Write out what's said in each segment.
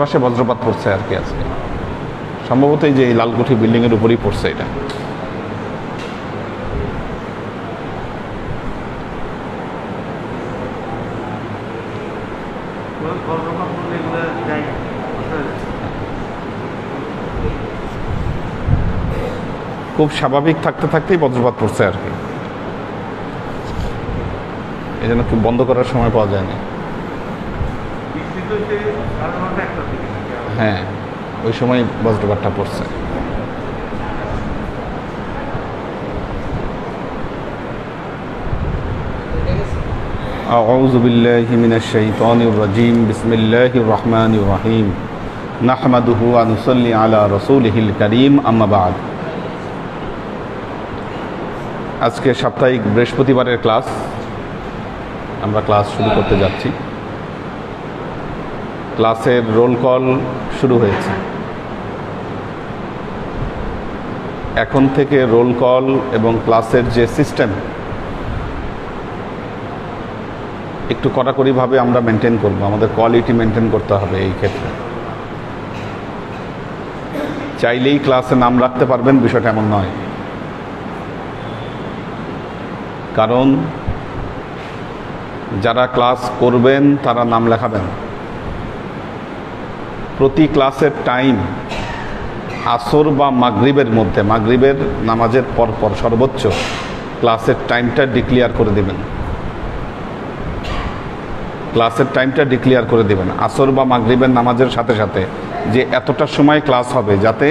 পাশে বজ্রপাত পড়ছে আর কি আজকে সম্ভবত এই যে এই লালকুঠি বিল্ডিং এর উপরেই পড়ছে এটা। খুব স্বাভাবিক থাকতে থাকতেই বজ্রপাত পড়ছে আর কি, এই জন্য খুব বন্ধ করার সময় পাওয়া যায়নি। হ্যাঁ, ওই সময় বজ্রপাতটা পড়ছে। আউযু বিল্লাহি মিনাশ শাইতানির রাজীম। বিসমিল্লাহির রহমানির রহিম। নাহমাদুহু ওয়া নুসাল্লি আলা রাসূলিহিল কারীম, আম্মা বা'দ। আজকে সাপ্তাহিক বৃহস্পতিবারের ক্লাস, আমরা ক্লাস শুরু করতে যাচ্ছি। ক্লাসের রোল কল শুরু হয়েছে। এখন থেকে রোল কল এবং ক্লাসের যে সিস্টেম একটু কড়াকড়িভাবে আমরা মেনটেন করব, আমাদের কোয়ালিটি মেনটেন করতে হবে। এই ক্ষেত্রে চাইলেই ক্লাসে নাম রাখতে পারবেন বিষয়টা এমন নয়, কারণ যারা ক্লাস করবেন তারা নাম লেখাবেন। প্রতি ক্লাসের টাইম আসর বা মাগরিবের মধ্যে, মাগরিবের নামাজের পরপর সর্বোচ্চ ক্লাসের টাইমটা ডিক্লেয়ার করে দেবেন। ক্লাসের টাইমটা ডিক্লেয়ার করে দেবেন আসর বা মাগরিবের নামাজের সাথে সাথে, যে এতটার সময় ক্লাস হবে, যাতে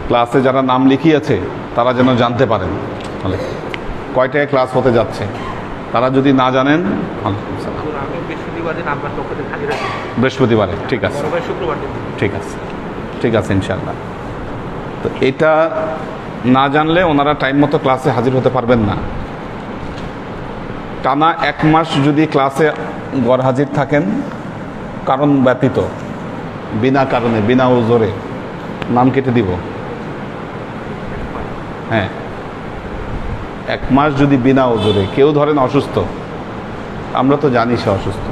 ক্লাসে যারা নাম লিখিয়েছে তারা যেন জানতে পারেন তাহলে কয়টায় ক্লাস হতে যাচ্ছে। তারা যদি না জানেন, বৃহস্পতিবারে ঠিক আছে, ঠিক আছে, ঠিক আছে ইনশাআল্লাহ। তো এটা না জানলে ওনারা টাইম মতো ক্লাসে হাজির হতে পারবেন না। টানা 1 মাস যদি ক্লাসে গড় হাজির থাকেন কারণ ব্যতীত, বিনা কারণে, বিনা ওজরে, নাম কেটে দিব। হ্যাঁ, 1 মাস যদি বিনা ওজরে, কেউ ধরেন অসুস্থ, আমরা তো জানি সে অসুস্থ,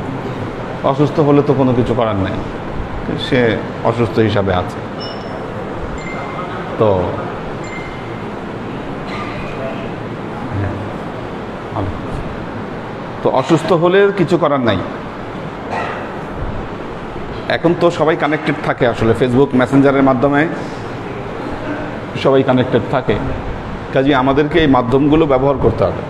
অসুস্থ হলে তো কোনো কিছু করার নেই, সে অসুস্থ হিসাবে আছে। তো তো অসুস্থ হলে কিছু করার নাই। এখন তো সবাই কানেক্টেড থাকে, আসলে ফেসবুক মেসেঞ্জারের মাধ্যমে সবাই কানেক্টেড থাকে, কাজে আমাদেরকে এই মাধ্যমগুলো ব্যবহার করতে হবে।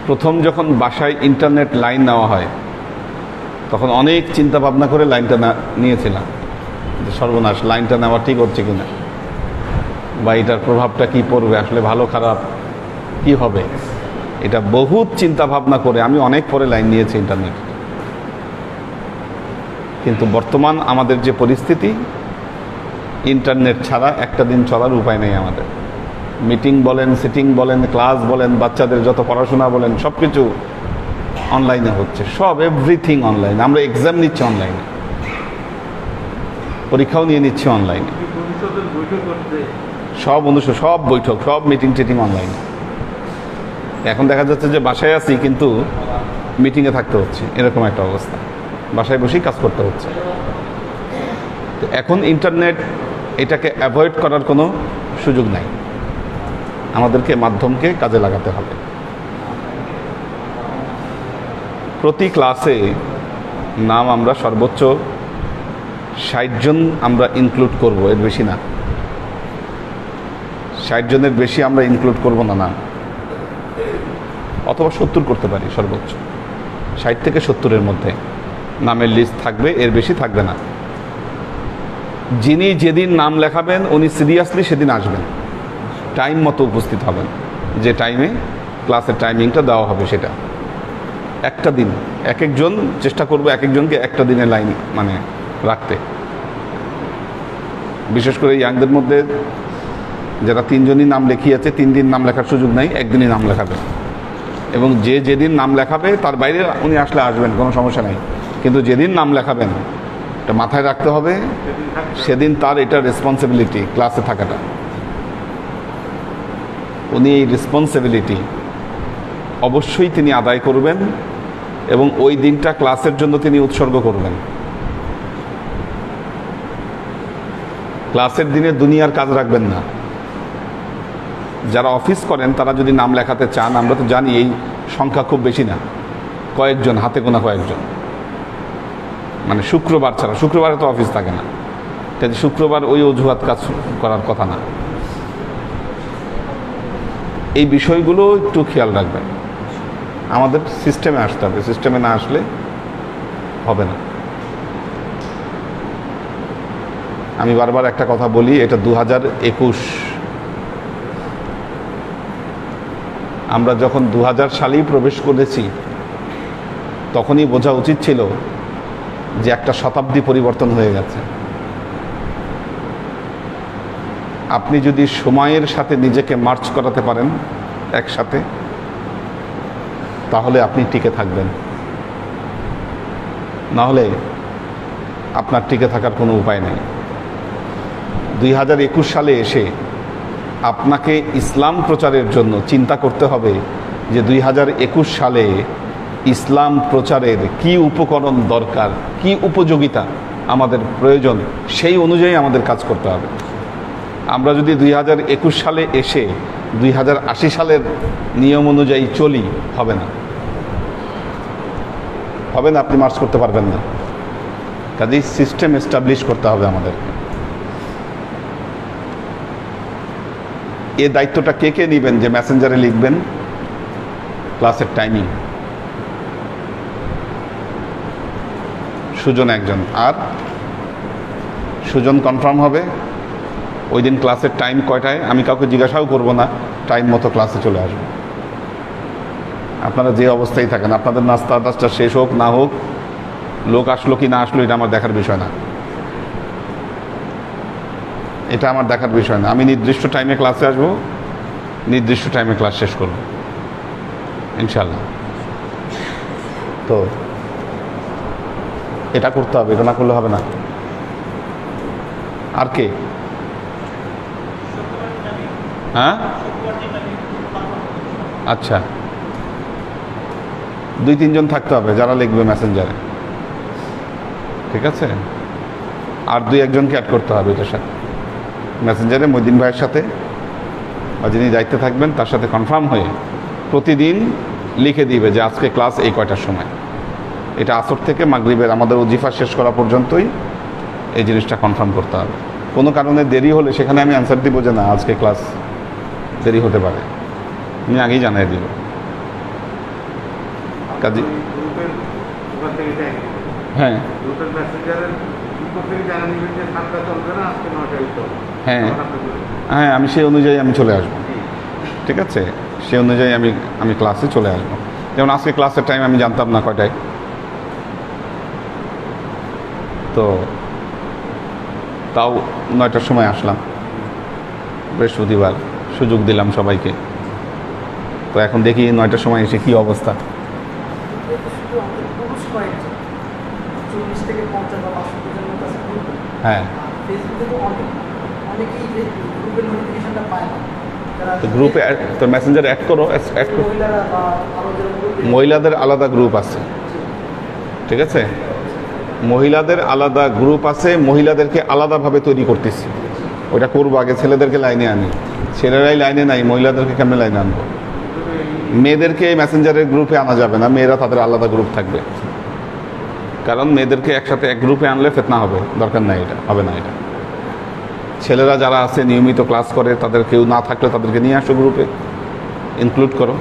প্রথম যখন বাসায় ইন্টারনেট লাইন নেওয়া হয় তখন অনেক চিন্তা ভাবনা করে লাইনটা নিয়েছিলাম, যে সর্বনাশ, লাইনটা নেওয়া ঠিক হচ্ছে কিনা, বা এটার প্রভাবটা কি পড়বে, আসলে ভালো খারাপ কি হবে, এটা বহুত চিন্তা ভাবনা করে আমি অনেক পরে লাইন নিয়েছি ইন্টারনেট। কিন্তু বর্তমান আমাদের যে পরিস্থিতি, ইন্টারনেট ছাড়া একটা দিন চলার উপায় নেই আমাদের। মিটিং বলেন, সিটিং বলেন, ক্লাস বলেন, বাচ্চাদের যত পড়াশোনা বলেন, সব কিছু অনলাইনে হচ্ছে, সব এভরিথিং অনলাইন। আমরা এক্সাম নিচ্ছি অনলাইনে, পরীক্ষাও নিয়ে নিচ্ছি অনলাইনে, সব অনুষ্ঠিত, সব বৈঠক, সব মিটিং টিটিং অনলাইনে। এখন দেখা যাচ্ছে যে বাসায় আছি কিন্তু মিটিংয়ে থাকতে হচ্ছে, এরকম একটা অবস্থা, বাসায় বসেই কাজ করতে হচ্ছে। তো এখন ইন্টারনেট, এটাকে অ্যাভয়েড করার কোনো সুযোগ নাই, আমাদেরকে মাধ্যমকে কাজে লাগাতে হবে। প্রতি ক্লাসে নাম আমরা সর্বোচ্চ 60 জন আমরা ইনক্লুড করব, এর বেশি না। 60 জনের বেশি আমরা ইনক্লুড করব না নাম, অথবা 70 করতে পারি সর্বোচ্চ। 60 থেকে 70-এর মধ্যে নামের লিস্ট থাকবে, এর বেশি থাকবে না। যিনি যেদিন নাম লেখাবেন উনি সিরিয়াসলি সেদিন আসবেন, টাইম মতো উপস্থিত হবেন, যে টাইমে ক্লাসের টাইমিংটা দেওয়া হবে সেটা। একটা দিন এক একজন চেষ্টা করবো, এক একজনকে একটা দিনের লাইন মানে রাখতে। বিশেষ করে ইয়াংদের মধ্যে যারা 3 জনই নাম লেখিয়েছে, 3 দিন নাম লেখার সুযোগ নাই, একদিনই নাম লেখাবে। এবং যে যেদিন নাম লেখাবে তার বাইরে উনি আসলে আসবেন, কোনো সমস্যা নেই, কিন্তু যেদিন নাম লেখাবেন এটা মাথায় রাখতে হবে, সেদিন তার এটা রেসপন্সিবিলিটি ক্লাসে থাকাটা। উনি এই রেসপন্সিবিলিটি অবশ্যই তিনি আদায় করবেন এবং ওই দিনটা ক্লাসের জন্য তিনি উৎসর্গ করবেন। ক্লাসের দিনে দুনিয়ার কাজ রাখবেন না। যারা অফিস করেন তারা যদি নাম লেখাতে চান, আমরা তো জানি এই সংখ্যা খুব বেশি না, কয়েকজন, হাতে গোনা কয়েকজন, মানে শুক্রবার ছাড়া। শুক্রবারে তো অফিস থাকে না, কাজে শুক্রবার ওই অজুহাত কাজ করার কথা না। এই বিষয়গুলো একটু খেয়াল রাখবেন। আমাদের সিস্টেমে আসতে হবে, সিস্টেমে না আসলে হবে না। আমি বারবার একটা কথা বলি, এটা 2021। আমরা যখন 2000 সালেই প্রবেশ করেছি তখনই বোঝা উচিত ছিল যে একটা শতাব্দী পরিবর্তন হয়ে গেছে। আপনি যদি সময়ের সাথে নিজেকে মার্চ করাতে পারেন একসাথে, তাহলে আপনি টিকে থাকবেন, নাহলে আপনার টিকে থাকার কোনো উপায় নেই। 2021 সালে এসে আপনাকে ইসলাম প্রচারের জন্য চিন্তা করতে হবে যে 2021 সালে ইসলাম প্রচারের কি উপকরণ দরকার, কি উপযোগিতা আমাদের প্রয়োজন, সেই অনুযায়ী আমাদের কাজ করতে হবে। আমরা যদি 2021 সালে এসে 2080 সালের নিয়ম অনুযায়ী চলি, হবে না, হবে না, আপনি মার্চ করতে পারবেন না। কাজেই সিস্টেম এস্টাবলিশ করতে হবে আমাদের। এই দায়িত্বটা কে কে নেবেন? যে মেসেঞ্জারে লিখবেন ক্লাসের টাইমিং, সুজন একজন, আর সুজন কনফার্ম হবে ওই দিন ক্লাসের টাইম কয়টায়। আমি কাউকে জিজ্ঞাসাও করব না, টাইম মতো ক্লাসে চলে আসবো। আপনারা যে অবস্থায় থাকেন, আপনাদের নাস্তা টাস্তা শেষ হোক না হোক, লোক আসলো কি না আসলো, এটা আমার দেখার বিষয় না, এটা আমার দেখার বিষয় না। আমি নির্দিষ্ট টাইমে ক্লাসে আসবো, নির্দিষ্ট টাইমে ক্লাস শেষ করব ইনশাল্লাহ। তো এটা করতে হবে, এটা না করলে হবে না। আর কে? হ্যাঁ, আচ্ছা, 2-3 জন থাকতে হবে যারা লিখবে মেসেঞ্জারে, ঠিক আছে? আর 2-1 জনকে অ্যাড করতে হবে এটার সাথে মেসেঞ্জারে, মইদিন ভাইয়ের সাথে, বা যিনি দায়িত্বে থাকবেন তার সাথে কনফার্ম হয়ে প্রতিদিন লিখে দিবে যে আজকে ক্লাস এই কয়টার সময়। এটা আসর থেকে মাগরিবের আমাদের ওজিফা শেষ করা পর্যন্তই এই জিনিসটা কনফার্ম করতে হবে। কোনো কারণে দেরি হলে সেখানে আমি অ্যান্সার দিব যে না, আজকে ক্লাস দেরি হতে পারে, আমি আগেই জানিয়ে দিব। কাজে হ্যাঁ, হ্যাঁ, হ্যাঁ, আমি সেই অনুযায়ী আমি চলে আসবো, ঠিক আছে? সেই অনুযায়ী আমি ক্লাসে চলে আসবো। যেমন আজকে ক্লাসের টাইম আমি জানতাম না কয়টায়, তো তাও 9টার সময় আসলাম, বৃহস্পতিবার, সুযোগ দিলাম সবাইকে। তো এখন দেখি 9টার সময় এসে কী অবস্থা। হ্যাঁ, তো গ্রুপে তোর মেসেঞ্জারে অ্যাড করো, অ্যাড করো। মহিলাদের আলাদা গ্রুপ আছে, ঠিক আছে? মহিলাদের আলাদা গ্রুপ আছে, মহিলাদেরকে আলাদাভাবে তৈরি করতেছি। ওইটা করবো, আগে ছেলেদেরকে লাইনে আনি। ছেলেরাই লাইনে নাই, মহিলাদেরকে কেমনে লাইনে আনবো? মেয়েদেরকে মেসেঞ্জারের গ্রুপে আনা যাবে না, মেয়েরা তাদের আলাদা গ্রুপ থাকবে। কারণ মেয়েদেরকে একসাথে এক গ্রুপে আনলে ফিতনা হবে, দরকার নাই, এটা হবে না। এটা ছেলেরা যারা আছে নিয়মিত ক্লাস করে, তাদের কেউ না থাকলে তাদেরকে নিয়ে আসো, গ্রুপে ইনক্লুড করো।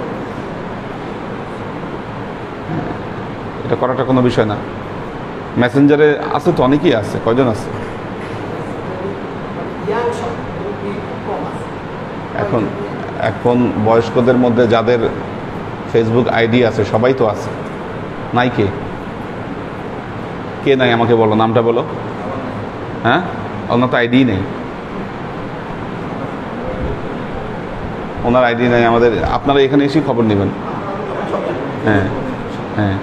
এটা করাটা কোনো বিষয় না। মেসেঞ্জারে আছে তো অনেকেই আছে, কয়জন আছে এখন? এখন বয়স্কদের মধ্যে যাদের ফেসবুক আইডি আছে সবাই তো আছে, নাই? কে কে নাই আমাকে বলো, নামটা বলো। হ্যাঁ, ওনার তো আইডি নেই, ওনার আইডি নেই। আমাদের, আপনারা এখানে এসেই খবর নেবেন। হ্যাঁ, হ্যাঁ,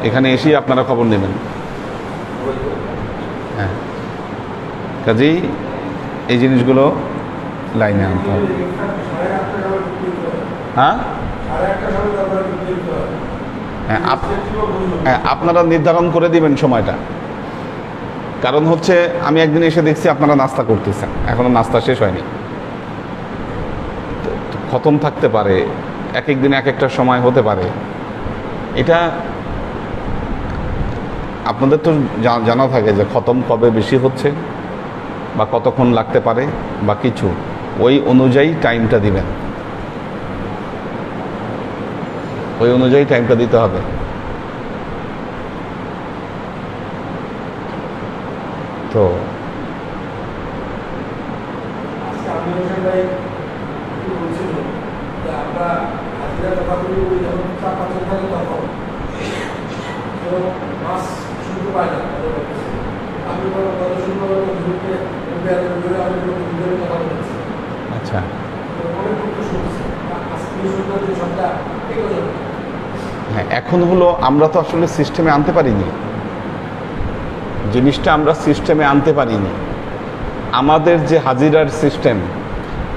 এখানে এসেই আপনারা খবর নেবেন। হ্যাঁ, কাজেই এই জিনিসগুলো লাইনে আনতে হবে। হ্যাঁ, হ্যাঁ, হ্যাঁ, আপনারা নির্ধারণ করে দিবেন সময়টা। কারণ হচ্ছে আমি একদিন এসে দেখছি আপনারা নাস্তা করতেছেন, এখনো নাস্তা শেষ হয়নি। খতম থাকতে পারে, এক এক দিন এক একটা সময় হতে পারে। এটা আপনাদের তো জানা থাকে যে খতম কবে বেশি হচ্ছে বা কতক্ষণ লাগতে পারে বা কিছু, ওই অনুযায়ী টাইমটা দিবেন, ওই অনুযায়ী টাইমটা দিতে হবে। তো আচ্ছা, হ্যাঁ, এখন হলো আমরা তো আসলে সিস্টেমে আনতে পারিনি, জিনিসটা আমরা সিস্টেমে আনতে পারিনি। আমাদের যে হাজিরার সিস্টেম,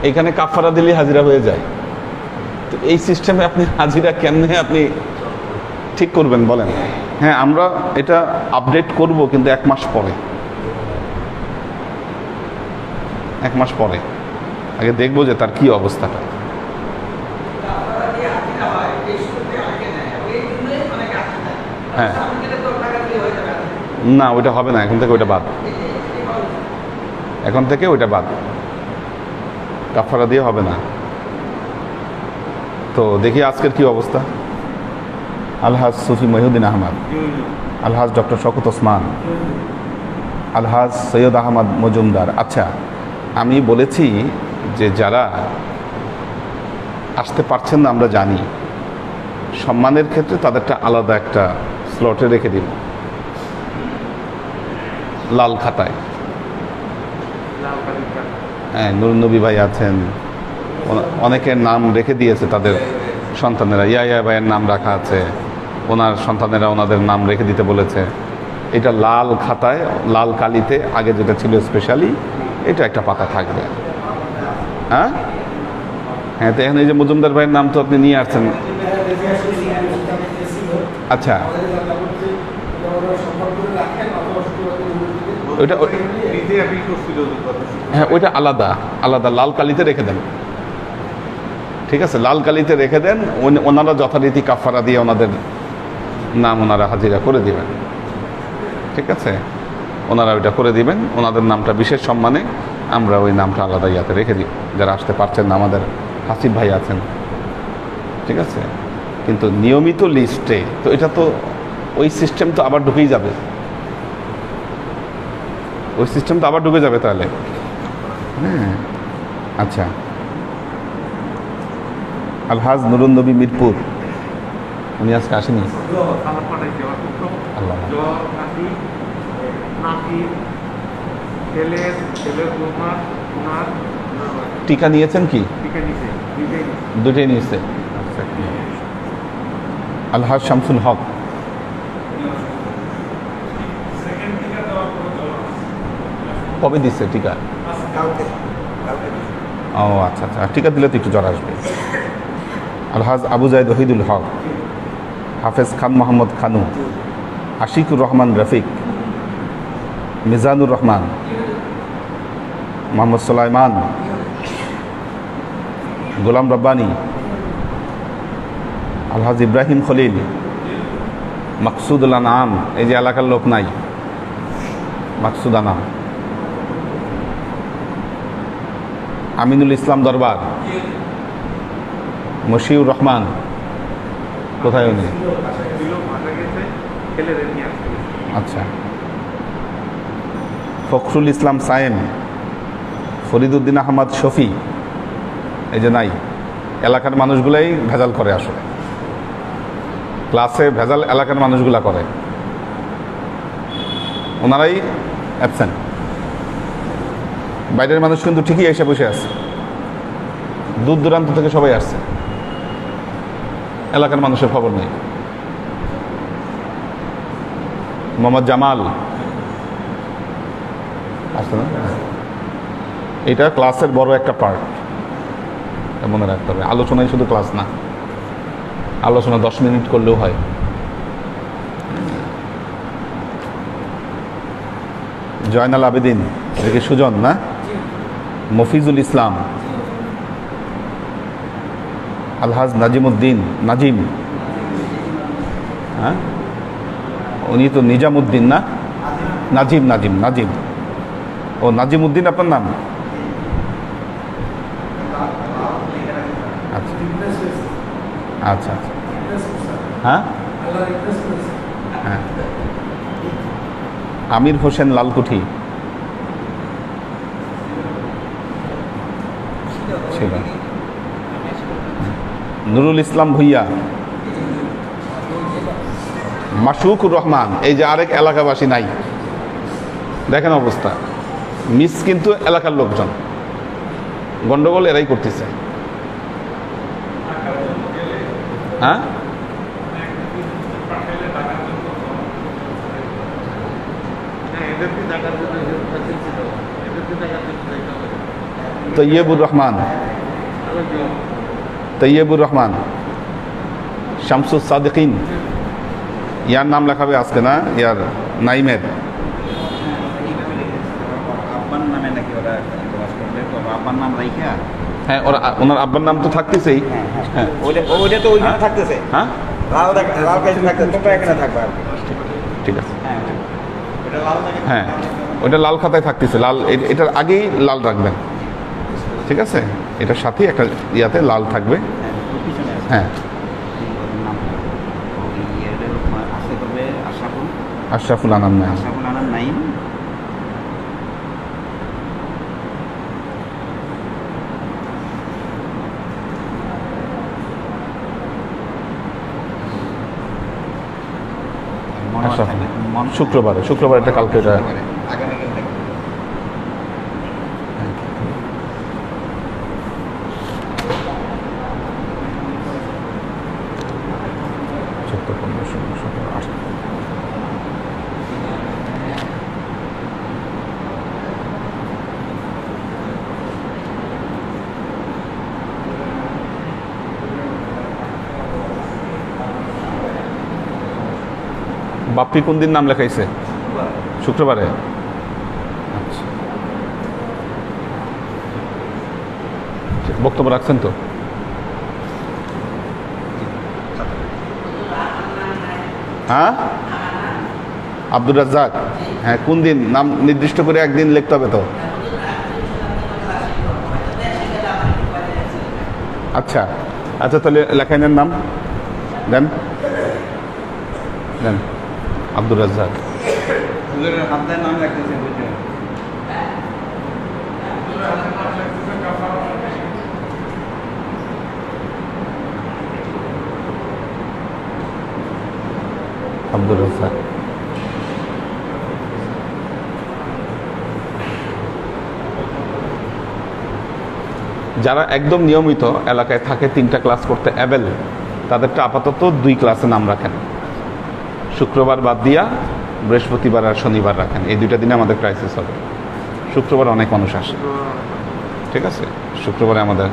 এখানে কাফারা দিলে হাজিরা হয়ে যায়। তো এই সিস্টেমে আপনি হাজিরা কেমনে আপনি ঠিক করবেন বলেন? হ্যাঁ, আমরা এটা আপডেট করব, কিন্তু 1 মাস পরে, 1 মাস পরে আগে দেখবো যে তার কি অবস্থাটা। হ্যাঁ, না ওইটা হবে না, এখন থেকে ওইটা বাদ, এখন থেকে ওইটা বাদ, কাফারা দিয়ে হবে না। তো দেখি আজকের কি অবস্থা। আলহাজ সুফি মহিউদ্দিন আহমদ, আলহাজ ডক্টর শওকত ওসমান, আলহাজ সৈয়দ আহমদ মজুমদার। আচ্ছা, আমি বলেছি যে যারা আসতে পারছেন না আমরা জানি, সম্মানের ক্ষেত্রে তাদেরটা আলাদা একটা স্লটে রেখে দিব, লাল খাতায়। হ্যাঁ, নুরুন নবী ভাই আছেন, অনেকের নাম রেখে দিয়েছে তাদের সন্তানেরা, ইয়া ভাইয়ের নাম রাখা আছে, ওনার সন্তানেরা ওনাদের নাম রেখে দিতে বলেছে। এটা লাল খাতায়, লাল কালিতে, আগে যেটা ছিল স্পেশালি, এটা একটা পাতা থাকবে। হ্যাঁ, হ্যাঁ, তো এখন এই যে মজুমদার ভাইয়ের নাম তো আপনি নিয়ে আসছেন। আচ্ছা, ওইটা, হ্যাঁ, ওইটা আলাদা আলাদা লাল কালিতে রেখে দেন, ঠিক আছে? লাল কালিতে রেখে দেন, ওনারা যথারীতি কাফারা দিয়ে ওনাদের নাম ওনারা হাজিরা করে দিবেন, ঠিক আছে? ওনারা ওইটা করে দিবেন, ওনাদের নামটা বিশেষ সম্মানে আমরা ওই নামটা আলাদা ইয়াতে রেখে দিই। যারা আসতে পারছেন না, আমাদের হাসিব ভাই আছেন, ঠিক আছে? কিন্তু নিয়মিত লিস্টে তো এটা তো ওই সিস্টেম তো আবার ঢুকেই যাবে, ওই সিস্টেম তো আবার ঢুকে যাবে তাহলে। হ্যাঁ, আচ্ছা, আলহাজ নুরুন নবী মিরপুর, উনি আজকে আসেনি। আল্লাহ, টিকা নিয়েছেন কি? দুটোই নিয়েছে। আলহাজ শামসুল হক, কবে দিচ্ছে টিকা? ও আচ্ছা আচ্ছা, টিকা দিলে তো একটু জ্বর আসবে। আলহাজ আবু জায়দ ওহিদুল হক, হাফেজ খান মোহাম্মদ খানু, আশিকুর রহমান রফিক, মিজানুর রহমান, মোহাম্মদ সুলাইমান, গোলাম রব্বানি, আলহাজ ইব্রাহিম খলিল, মাকসুদুল আনাম, এই যে এলাকার লোক নাই, মাকসুদ আনাম, আমিনুল ইসলাম দরবার, মশিউর রহমান, কোথায় উনি? আচ্ছা, ফখরুল ইসলাম সায়েম, ফরিদুদ্দিন আহমদ শফি, এই যে নাই। এলাকার মানুষগুলাই ভেজাল করে, আসলে ক্লাসে ভেজাল এলাকার মানুষগুলা করে, ওনারাই অ্যাবসেন্ট। বাইরের মানুষ কিন্তু ঠিকই এসে বসে আছে, দূর দূরান্ত থেকে সবাই আসছে, এলাকার মানুষের খবর নেই। মোহাম্মদ জামাল আসছে না? এটা ক্লাসের বড় একটা পার্ট, মনে রাখতে হবে। আলোচনায় শুধু ক্লাস না, আলোচনা 10 মিনিট করলেও হয়, জয়নাল আবেদিন, এটা কি সুজন না? মফিজুল ইসলাম, আলহাজ নাজিমুদ্দিন, নাজিম, হ্যাঁ উনি তো নিজামুদ্দিন না? নাজিম, নাজিম, নাজিম। ও নাজিমুদ্দিন আপনার নাম? আচ্ছা আচ্ছা আচ্ছা, হ্যাঁ হ্যাঁ। আমির হোসেন লালকুঠি ছিল। নুরুল ইসলাম ভুইয়া, মাসুকুর রহমান, এই যে আরেক এলাকাবাসী নাই, দেখেন অবস্থা। মিস কিন্তু এলাকার লোকজন, গন্ডগোল এরাই করতেছে। হ্যাঁ তৈয়বুর রহমান, তৈয়বুর রহমান, শামসুস সাদিকিন, ইয়ার নাম লেখাবে আজকে না? ইয়ার নাইমের হ্যাঁ, ওরা ওনার আব্বার নাম তো থাকতেছেই। হ্যাঁ ওইটা তো ওইখানে থাকতেছে। হ্যাঁ লাল লাল কাছে থাকতেছে, তোমরা এখানে থাকবে আর কি। ঠিক আছে। ওটা লাল থাকে। হ্যাঁ ওইটা লাল খাতায় থাকতেছে, লাল এটার আগেই লাল রাখবেন, ঠিক আছে? এটার সাথেই একটা ইয়াতে লাল থাকবে। হ্যাঁ আশরাফুল আনাম নাইম। শুক্রবারে, শুক্রবার এটা কালকে এটা বাপ্পি কোন দিন নাম লেখাইছে? শুক্রবারে। আচ্ছা বক্তব্য রাখছেন তো? হ্যাঁ আব্দুর রাজ্জাক, হ্যাঁ কোন দিন নাম নির্দিষ্ট করে একদিন লিখতে হবে তো। আচ্ছা আচ্ছা, তাহলে লেখাই নেন, নাম দেন দেন। আব্দুর রাজ্জাক নাম রাখতেছে, বুঝছো? আব্দুর রাজ্জাক। যারা একদম নিয়মিত এলাকায় থাকে, 3টা ক্লাস করতে অ্যাবেল, তাদেরটা আপাতত 2 ক্লাসে নাম রাখেন। শুক্রবার বাদ দিয়া বৃহস্পতিবার আর শনিবার রাখেন, এই 2টা দিনে আমাদের ক্রাইসিস হবে। শুক্রবার অনেক মানুষ আসে, ঠিক আছে? শুক্রবারে আমাদের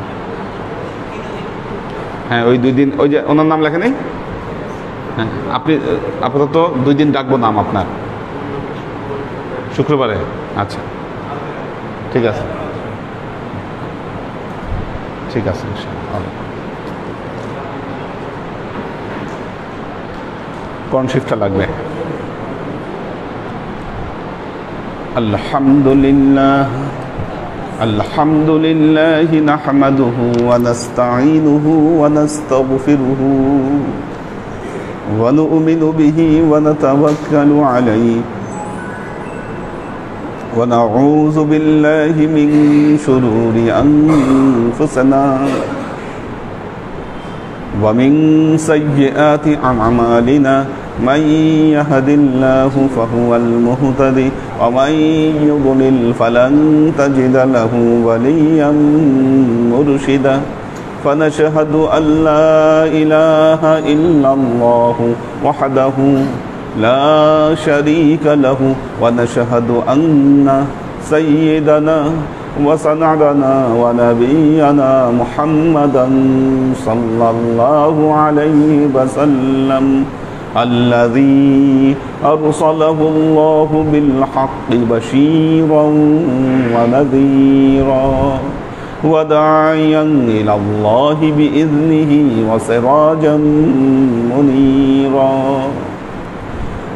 হ্যাঁ ওই 2 দিন, ওই যে ওনার নাম লেখে নেই। হ্যাঁ আপনি আপাতত 2 দিন ডাকবো নাম আপনার শুক্রবারে। আচ্ছা ঠিক আছে, ঠিক আছে। কোন শিফটটা লাগবে? আলহামদুলিল্লাহ আলহামদুলিল্লাহ নাহমাদুহু ওয়া নাস্তাঈনুহু ওয়া নাস্তাগফিরুহু ওয়া নু'মিনু বিহি ওয়া নাতাওয়াক্কালু আলাইহি ওয়া নাউযু বিল্লাহি মিন শুরুরি আনফুসিনা ওয়া মিন সাইয়্যাতি আমালিনা من يهد الله فهو المهتدي ومن يضلل فلن تجد له وليا مرشدا فنشهد أن لا إله إلا الله وحده لا شريك له ونشهد أن سيدنا وسندنا ونبينا محمدا صلى الله عليه وسلم الذي أرسله الله بالحق بشيرا ونذيرا وداعيا إلى الله بإذنه وسراجا منيرا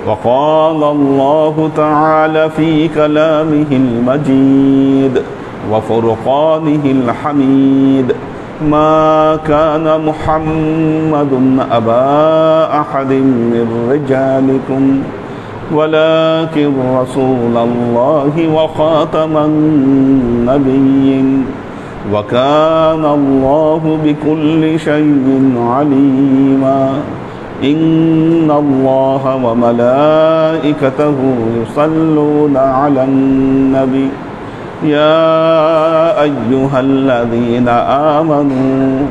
وقال الله تعالى في كلامه المجيد وفرقانه الحميد ما كان محمد أبا أحد من رجالكم ولكن رسول الله وخاتم النبيين وكان الله بكل شيء عليما إن الله وملائكته يصلون على النبي يا أيها الذين آمنوا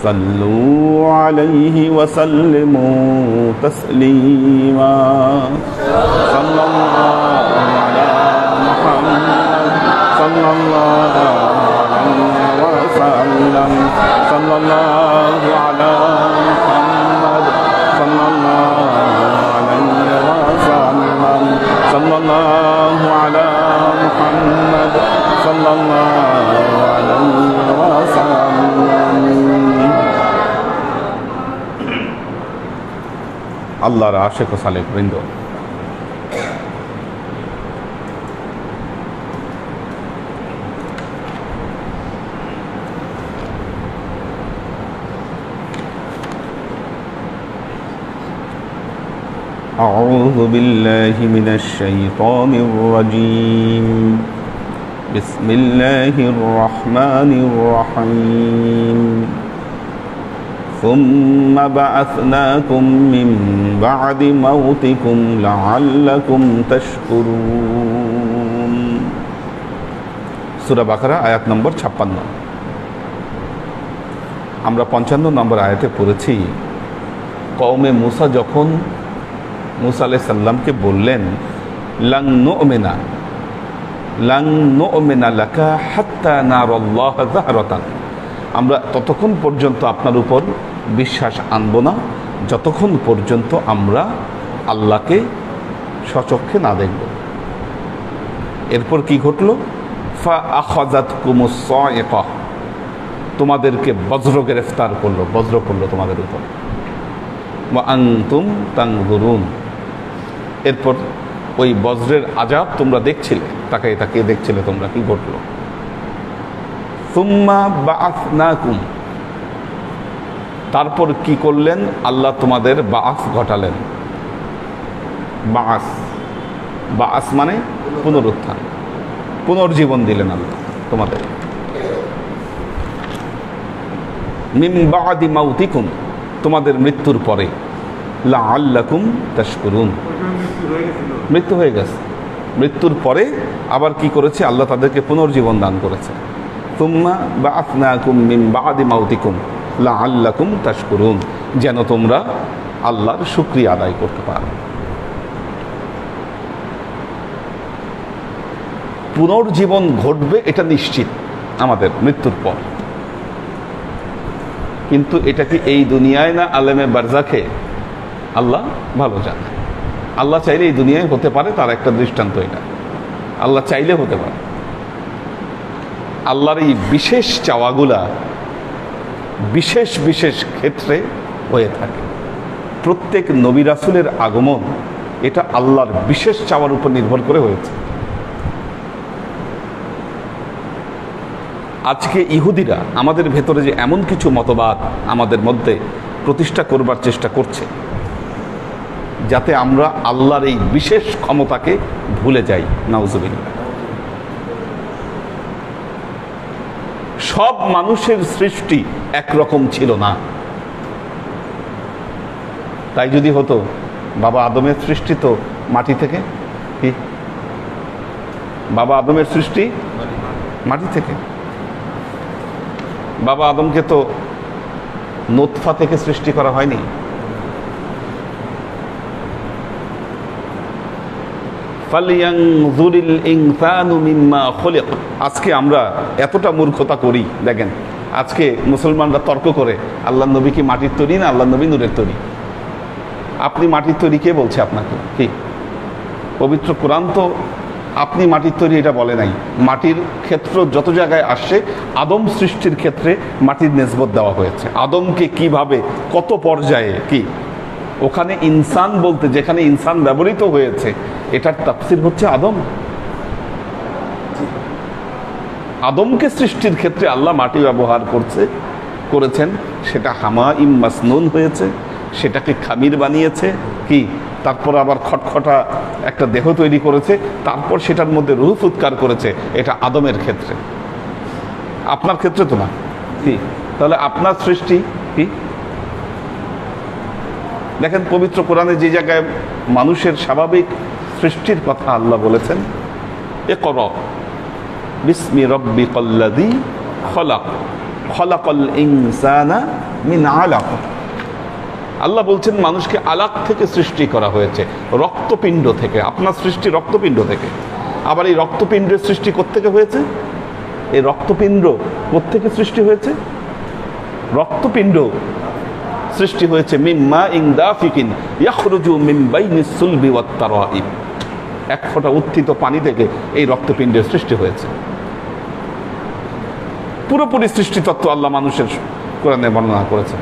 صلوا عليه وسلموا تسليما صلى الله على محمد صلى الله عليه وسلم صلى الله على محمد صلى الله عليه وسلم صلى الله على محمد صلى الله عليه وسلم আল্লাহর আশিক ও সালেক বৃন্দ, أعوذ بالله من الشيطان الرجيم بسم الله الرحمن الرحيم ثم بعثناكم من بعد موتكم لعلكم تشكرون সূরা বাকারা আয়াত নম্বর 56। আমরা 55 নম্বর আয়াতে পড়েছি, কওমে মুসা যখন মুসা আলাইহিস সালামকে বললেন লান নু'মিনা লাকা হাত্তা নারাল্লাহ যাহরাতান, আমরা ততক্ষণ পর্যন্ত আপনার উপর বিশ্বাস আনব না যতক্ষণ পর্যন্ত আমরা আল্লাহকে সচক্ষে না দেখব। এরপর কি ঘটল? ফা আখাযাতকুমুস সাইকা, তোমাদেরকে বজ্র গ্রেফতার করলো, বজ্র করলো তোমাদের উপর। ওয়া আনতুম তানজুরুন, এরপর ওই বজ্রের আযাব তোমরা দেখছিলে, তাকিয়ে তাকিয়ে দেখছিলে তোমরা কি ঘটলো। সুম্মা বাআসনাকুম, তারপর কি করলেন? আল্লাহ তোমাদের বাআস ঘটালেন। বাআস মানে পুনরুত্থান, পুনর্জীবন দিলেন আল্লাহ তোমাদের। মিন বাদি মাউতিকুম, তোমাদের মৃত্যুর পরে। লাআল্লাকুম তাশকুরুন, মৃত্যু হয়ে গেছে, মৃত্যুর পরে আবার কি করেছে? আল্লাহ তাদেরকে পুনর্জীবন দান করেছে। সুম্মা বাআসনাকুম মিন বাদি মাউতিকুম লাআল্লাকুম তাশকুরুন, যেন তোমরা আল্লাহর শুকরিয়া আদায় করতে পারো। পুনর্জীবন ঘটবে এটা নিশ্চিত আমাদের মৃত্যুর পর, কিন্তু এটা কি এই দুনিয়ায় না আলেমে বারজাখে? আল্লাহ ভালো জানে। আল্লাহ চাইলে এই দুনিয়ায় হতে পারে, তার একটা দৃষ্টান্ত এটা। আল্লাহ চাইলে হতে পারে। আল্লাহর এই বিশেষ চাওয়াগুলা বিশেষ বিশেষ ক্ষেত্রে হয়ে থাকে। প্রত্যেক নবী রাসূলের আগমন এটা আল্লাহর বিশেষ চাওয়ার উপর নির্ভর করে হয়েছে। আজকে ইহুদিরা আমাদের ভেতরে যে এমন কিছু মতবাদ আমাদের মধ্যে প্রতিষ্ঠা করবার চেষ্টা করছে, যাতে আমরা আল্লাহর এই বিশেষ ক্ষমতাকে ভুলে যাই। নাউজুবিল্লাহ। সব মানুষের সৃষ্টি একরকম ছিল না। তাই যদি হতো, বাবা আদমের সৃষ্টি তো মাটি থেকে, কি বাবা আদমের সৃষ্টি মাটি থেকে। বাবা আদমকে তো নুতফা থেকে সৃষ্টি করা হয়নি। ফালইয়ানজুরিল ইনসানু মিম্মা খুলিক। আজকে আমরা এতটা মূর্খতা করি, দেখেন আজকে মুসলমানরা তর্ক করে আল্লাহর নবী কি মাটির তৈরি না আল্লাহর নবী নূরের তৈরি। আপনি মাটির তৈরি কে বলছে আপনাকে? কি পবিত্র কোরআন তো আপনি মাটির তৈরি এটা বলে নাই। মাটির ক্ষেত্র যত জায়গায় আসছে, আদম সৃষ্টির ক্ষেত্রে মাটির নেসবত দেওয়া হয়েছে। আদমকে কিভাবে, কত পর্যায়ে, কি ওখানে ইনসান বলতে যেখানে ইনসান ব্যবহৃত হয়েছে, এটার তাফসীর হচ্ছে আদম। আদমকে সৃষ্টির ক্ষেত্রে আল্লাহ মাটি ব্যবহার করেছেন, সেটা হামা ইম মাসনুন হয়েছে, সেটাকে খামির বানিয়েছে, কি তারপর আবার খটখটা একটা দেহ তৈরি করেছে, তারপর সেটার মধ্যে রূহ ফুৎকার করেছে। এটা আদমের ক্ষেত্রে, আপনার ক্ষেত্রে তো না। কি তাহলে আপনার সৃষ্টি কি? দেখেন পবিত্র কোরআনে যে জায়গায় মানুষের স্বাভাবিক সৃষ্টির কথা আল্লাহ বলেছেন, ইকরা বিসমি রাব্বিকাল্লাযী খলাক খলাকাল ইনসানা মিন আলাক। আল্লাহ বলছেন মানুষকে আলাক থেকে সৃষ্টি করা হয়েছে, রক্তপিণ্ড থেকে। আপনার সৃষ্টি রক্তপিণ্ড থেকে। আবার এই রক্তপিণ্ডের সৃষ্টি কোত্থেকে হয়েছে? এই রক্তপিণ্ড কোত্থেকে সৃষ্টি হয়েছে? রক্তপিণ্ড সৃষ্টি হয়েছে মিম্মা ইন দাফিকিন ইয়াখরুজু মিন বাইনিস সুলবি ওয়াত তারাইব। এক ফোঁটা উত্থিত পানি থেকে এই রক্তপিণ্ডের সৃষ্টি হয়েছে। পুরোপুরি সৃষ্টিতত্ত্ব আল্লাহ মানুষের কোরআনে বর্ণনা করেছেন।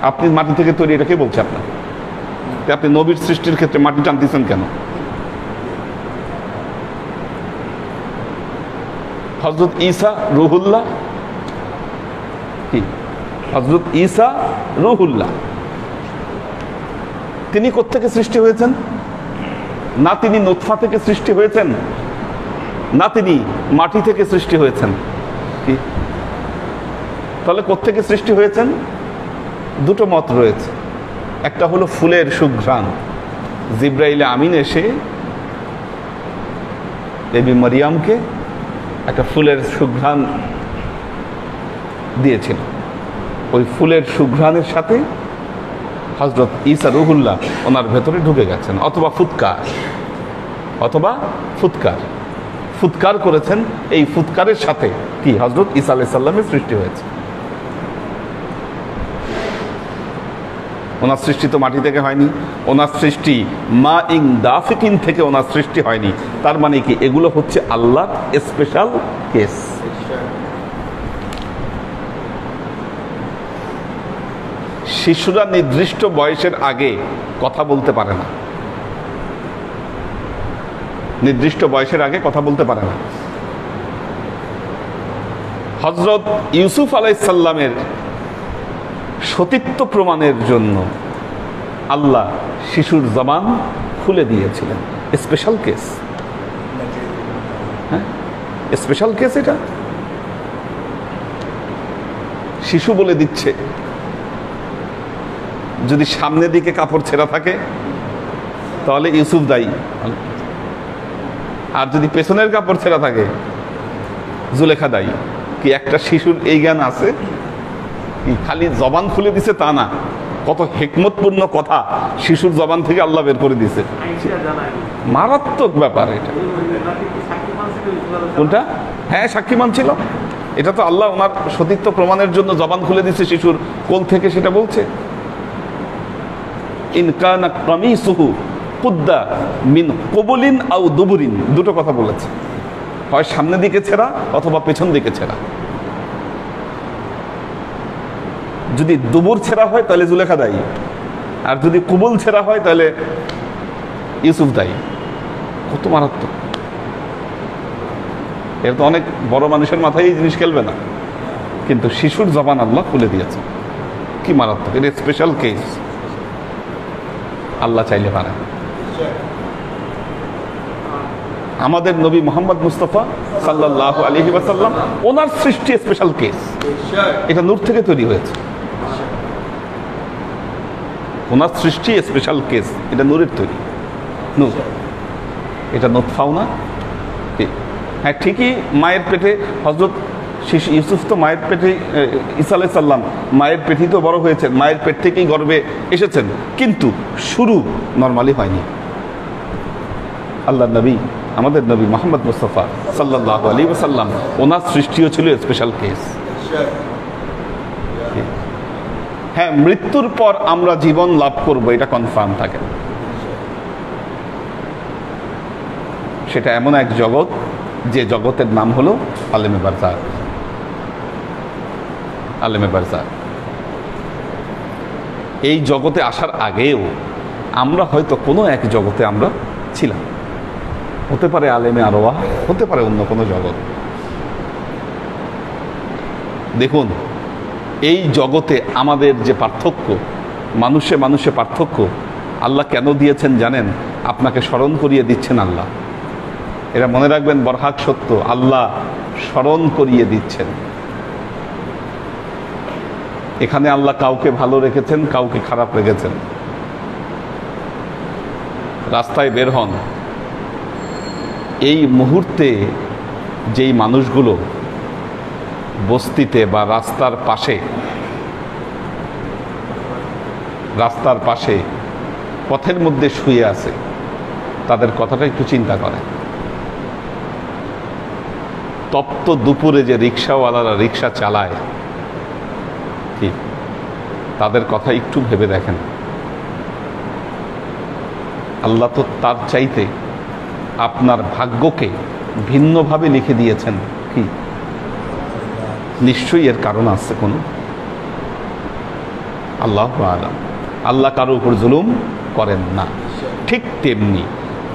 আপনি মাটি থেকে তৈরি, এটা কে বলছে আপনার? আপনি নবীর সৃষ্টির ক্ষেত্রে মাটি টানতেছেন কেন? হযরত ঈসা রূহুল্লাহ, কি হযরত ঈসা রূহুল্লাহ, তিনি কোত্থেকে সৃষ্টি হয়েছেন? না তিনি নুতফা থেকে সৃষ্টি হয়েছেন, না তিনি মাটি থেকে সৃষ্টি হয়েছেন। কি তাহলে কোত্থেকে সৃষ্টি হয়েছেন? দুটো মত রয়েছে। একটা হলো ফুলের সুঘ্রাণ, জিব্রাইল আমিন এসে দেবী মারিয়ামকে একটা ফুলের সুঘ্রাণ দিয়েছিল। ওই ফুলের সুঘ্রাণের সাথে হযরত ঈসা রূহুল্লাহ ওনার ভেতরে ঢুকে গেছেন। অথবা ফুৎকার করেছেন। এই ফুৎকারের সাথে কি হযরত ঈসা আলাইহিস সালামের সৃষ্টি হয়েছে। ওনার সৃষ্টি তো মাটি থেকে হয়নি, ওনার সৃষ্টি মা ইং দাফিকিন থেকে ওনার সৃষ্টি হয়নি। তার মানে কি এগুলো হচ্ছে আল্লাহর স্পেশাল কেস। শিশুরা নির্দিষ্ট বয়সের আগে কথা বলতে পারে না, নির্দিষ্ট বয়সের আগে কথা বলতে পারে না। হযরত ইউসুফ আলাইহিস সালামের সতীত্ব প্রমাণের জন্য আল্লাহ শিশুর জবান খুলে দিয়েছিলেন। স্পেশাল কেস, হ্যাঁ স্পেশাল কেস। এটা শিশু বলে দিচ্ছে, যদি সামনের দিকে কাপড় ছেঁড়া থাকে তাহলে ইউসুফ দায়ী, আর যদি পেছনের কাপড় ছেঁড়া থাকে জুলেখা দায়ী। কি একটা শিশুর এই জ্ঞান আছে? খালি জবান খুলে দিছে তা না, কত হিকমতপূর্ণ কথা শিশুর জবান থেকে আল্লাহ বের করে দিছে। মারাত্মক ব্যাপার এটা। কোনটা? হ্যাঁ সাক্ষীমান ছিল। এটা তো আল্লাহ ওনার সতীত্ব প্রমাণের জন্য জবান খুলে দিছে শিশুর কোল থেকে, সেটা বলছে ইন কানা কামিসুহু কুদ্দা মিন কবুলিন আও দুবুরিন। দুটো কথা বলেছে, হয় সামনের দিকে ছেঁড়া অথবা পেছন দিকে ছেঁড়া। যদি দুবুর ছেঁড়া হয় তাহলে জুলেখা দায়ী, আর যদি কুবুল ছেঁড়া হয় তাহলে ইউসুফ দায়ী। কত মারাত্মক! এর তো অনেক বড় মানুষের মাথায় এই জিনিস খেলবে না, কিন্তু শিশুর জবান আল্লাহ খুলে দিয়েছে। কি মারাত্মক! এটা স্পেশাল কেস। আল্লাহ চাইলে পারে। আমাদের নবী মুহাম্মদ মুস্তাফা সাল্লাল্লাহু আলাইহি ওয়াসাল্লাম, ওনার সৃষ্টি স্পেশাল কেস। এটা নূর থেকে তৈরি হয়েছে। ওনার সৃষ্টি স্পেশাল কেস, এটা নূরের তৈরি। নূর, এটা নুতফাও না। হ্যাঁ ঠিকই, মায়ের পেটে হযরত শিশু ইউসুফ তো মায়ের পেটে, ঈসা আলাইহিস সালাম মায়ের পেটেই তো বড় হয়েছেন, মায়ের পেট থেকেই গর্ভে এসেছেন, কিন্তু শুরু নরমালি হয়নি। আল্লাহ নবী, আমাদের নবী মুহাম্মদ মুস্তাফা সাল্লাল্লাহু আলাইহি ওয়াসাল্লাম, ওনার সৃষ্টিও ছিল স্পেশাল কেস। হ্যাঁ, মৃত্যুর পর আমরা জীবন লাভ করব এটা কনফার্ম থাকে। সেটা এমন এক জগৎ যে জগতের নাম হলো আলেমে বারজাখ। আলেমে বারজাখ। এই জগতে আসার আগেও আমরা হয়তো কোনো এক জগতে আমরা ছিলাম, হতে পারে আলেমে আরওয়াহ, হতে পারে অন্য কোনো জগৎ। দেখুন, এই জগতে আমাদের যে পার্থক্য, মানুষে মানুষে পার্থক্য, আল্লাহ কেন দিয়েছেন জানেন? আপনাকে স্মরণ করিয়ে দিচ্ছেন আল্লাহ। এরা মনে রাখবেন, বরহাক সত্য, আল্লাহ স্মরণ করিয়ে দিচ্ছেন। এখানে আল্লাহ কাউকে ভালো রেখেছেন, কাউকে খারাপ রেখেছেন। রাস্তায় বের হন, এই মুহূর্তে যেই মানুষগুলো বস্তিতে বা রাস্তার পাশে পথের মধ্যে শুয়ে আছে, তাদের কথাটা একটু চিন্তা করে। তপ্ত দুপুরে যে রিক্সাওয়ালারা রিক্সা চালায়, ঠিক তাদের কথা একটু ভেবে দেখেন। আল্লাহ তো তার চাইতে আপনার ভাগ্যকে ভিন্নভাবে লিখে দিয়েছেন। কি নিশ্চয়ই এর কারণ আছে কোনো। আল্লাহু আ'লাম। আল্লাহ কারো উপর জুলুম করেন না। ঠিক তেমনি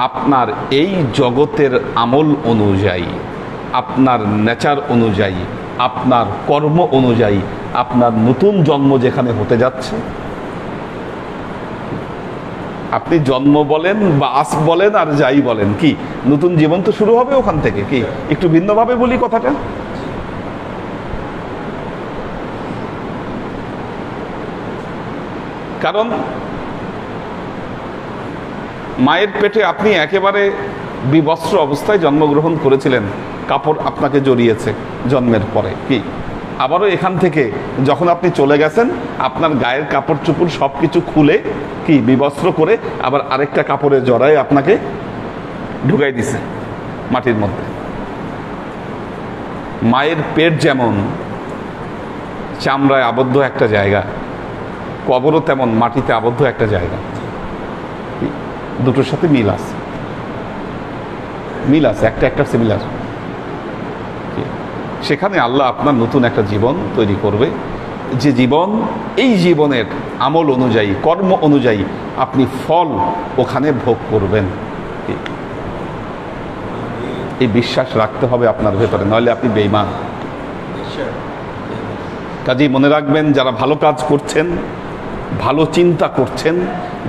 আপনার এই জগতের আমল অনুযায়ী, আপনার নেচার অনুযায়ী, আপনার কর্ম অনুযায়ী আপনার নতুন জন্ম যেখানে হতে যাচ্ছে, আপনি জন্ম বলেন বা আস বলেন আর যাই বলেন, কি নতুন জীবন তো শুরু হবে ওখান থেকে। কি একটু ভিন্নভাবে বলি কথাটা। কারণ মায়ের পেটে আপনি একেবারে বিবস্ত্র অবস্থায় জন্মগ্রহণ করেছিলেন, কাপড় আপনাকে জড়িয়েছে জন্মের পরে। কি আবারও এখান থেকে যখন আপনি চলে গেছেন, আপনার গায়ের কাপড় চোপড় সব কিছু খুলে কি বিবস্ত্র করে আবার আরেকটা কাপড়ে জড়ায় আপনাকে ঢুকাই দিছে মাটির মধ্যে। মায়ের পেট যেমন চামড়ায় আবদ্ধ একটা জায়গা, কবরও তেমন মাটিতে আবদ্ধ একটা জায়গা। দুটোর সাথে মিল আছে, একটা সিমিলার। সেখানে আল্লাহ আপনার নতুন একটা জীবন তৈরি করবে, যে জীবন, এই জীবনের আমল অনুযায়ী, কর্ম অনুযায়ী আপনি ফল ওখানে ভোগ করবেন। এই বিশ্বাস রাখতে হবে আপনার ভেতরে, নইলে আপনি বেঈমান। কাজেই মনে রাখবেন, যারা ভালো কাজ করছেন, ভালো চিন্তা করছেন,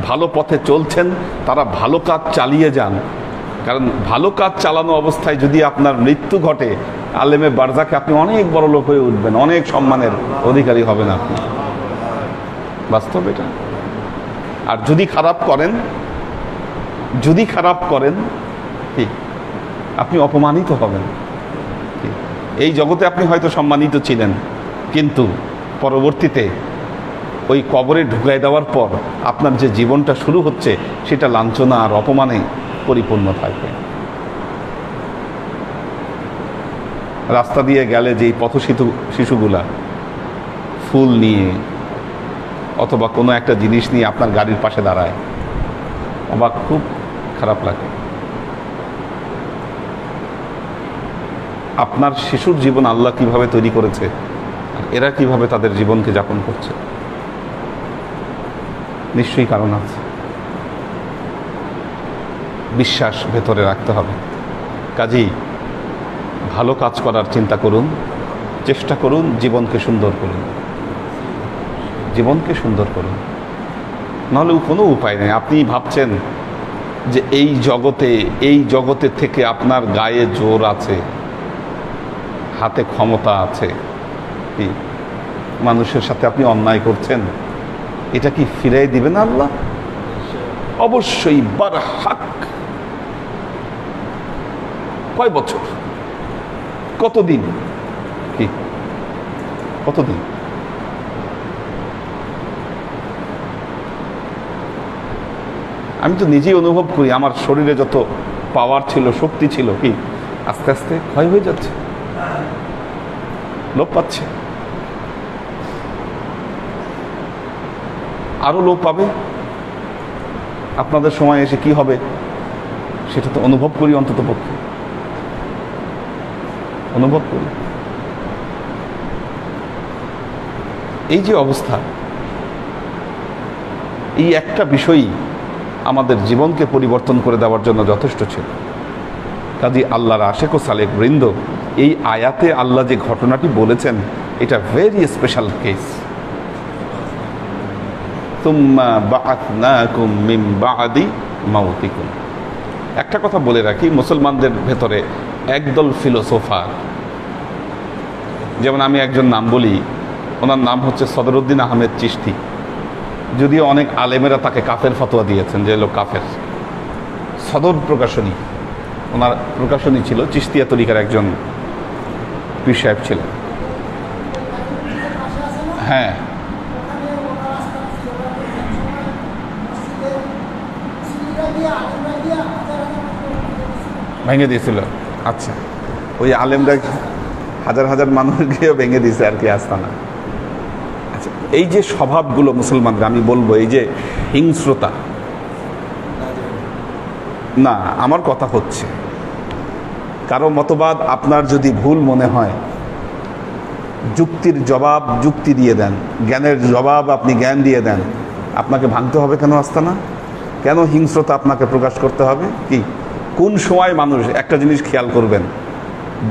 ভালো পথে চলছেন, তারা ভালো কাজ চালিয়ে যান। কারণ ভালো কাজ চালানো অবস্থায় যদি আপনার মৃত্যু ঘটে, আলেমে বারজাখে আপনি অনেক বড় লোক হয়ে উঠবেন, অনেক সম্মানের অধিকারী হবেন আপনি। বাস্তব এটা। আর যদি খারাপ করেন ঠিক আপনি অপমানিত হবেন। এই জগতে আপনি হয়তো সম্মানিত ছিলেন, কিন্তু পরবর্তীতে ওই কবরে ঢুকাই দেওয়ার পর আপনার যে জীবনটা শুরু হচ্ছে, সেটা লাঞ্ছনা আর অপমানে পরিপূর্ণ থাকবে। রাস্তা দিয়ে গেলে যেই পথ শিশুগুলা ফুল নিয়ে অথবা কোনো একটা জিনিস নিয়ে আপনার গাড়ির পাশে দাঁড়ায়, অবাক, খুব খারাপ লাগে। আপনার শিশুর জীবন আল্লাহ কিভাবে তৈরি করেছে, এরা কিভাবে তাদের জীবনকে যাপন করছে, নিশ্চয়ই কারণ আছে। বিশ্বাস ভেতরে রাখতে হবে। কাজেই ভালো কাজ করার চিন্তা করুন, চেষ্টা করুন, জীবনকে সুন্দর করুন, নাহলে কোনো উপায় নেই। আপনি ভাবছেন যে এই জগতে থেকে আপনার গায়ে জোর আছে, হাতে ক্ষমতা আছে, কি মানুষের সাথে আপনি অন্যায় করছেন, এটা কি ফিরাই দিবেন আল্লাহ? অবশ্যই। বারহাক। কয় বছর, কতদিন, কি কতদিন? আমি তো নিজেই অনুভব করি, আমার শরীরে যত পাওয়ার ছিল, শক্তি ছিল, কি আস্তে আস্তে ক্ষয় হয়ে যাচ্ছে, লোপ পাচ্ছে। আরও লোক পাবে। আপনাদের সময় এসে কি হবে সেটা তো অনুভব করি, অন্তত পক্ষে অনুভব করি। এই যে অবস্থা, এই একটা বিষয়ই আমাদের জীবনকে পরিবর্তন করে দেওয়ার জন্য যথেষ্ট ছিল। কাজী আল্লাহর আশেক ও সালেক বৃন্দ, এই আয়াতে আল্লাহ যে ঘটনাটি বলেছেন এটা ভেরি স্পেশাল কেস। তুম্মা বাআথনাকুম মিন বাদি মাউতিকুম। একটা কথা বলে রাখি, মুসলমানদের ভেতরে একদল ফিলোসোফার, যেমন আমি একজন নাম বলি, ওনার নাম হচ্ছে সদরুদ্দিন আহমেদ চিশতি। যদিও অনেক আলেমেরা তাকে কাফের ফতোয়া দিয়েছেন যে লোক কাফের। সদর প্রকাশনী ওনার প্রকাশনী ছিল, চিশতিয়া তরিকার একজন পীর সাহেব ছিলেন। হ্যাঁ, ভেঙে দিয়েছিল। আচ্ছা, ওই আলেমরা হাজার হাজার মানুষ গিয়েও ভেঙে দিয়েছে আর কি, আস্তানা। আচ্ছা, এই যে স্বভাবগুলো মুসলমানরা, আমি বলবো এই যে হিংস্রতা, না, আমার কথা হচ্ছে কারো মতবাদ আপনার যদি ভুল মনে হয়, যুক্তির জবাব যুক্তি দিয়ে দেন, জ্ঞানের জবাব আপনি জ্ঞান দিয়ে দেন। আপনাকে ভাঙতে হবে কেন আস্তানা? কেন হিংস্রতা আপনাকে প্রকাশ করতে হবে? কি কোন সময় মানুষ, একটা জিনিস খেয়াল করবেন,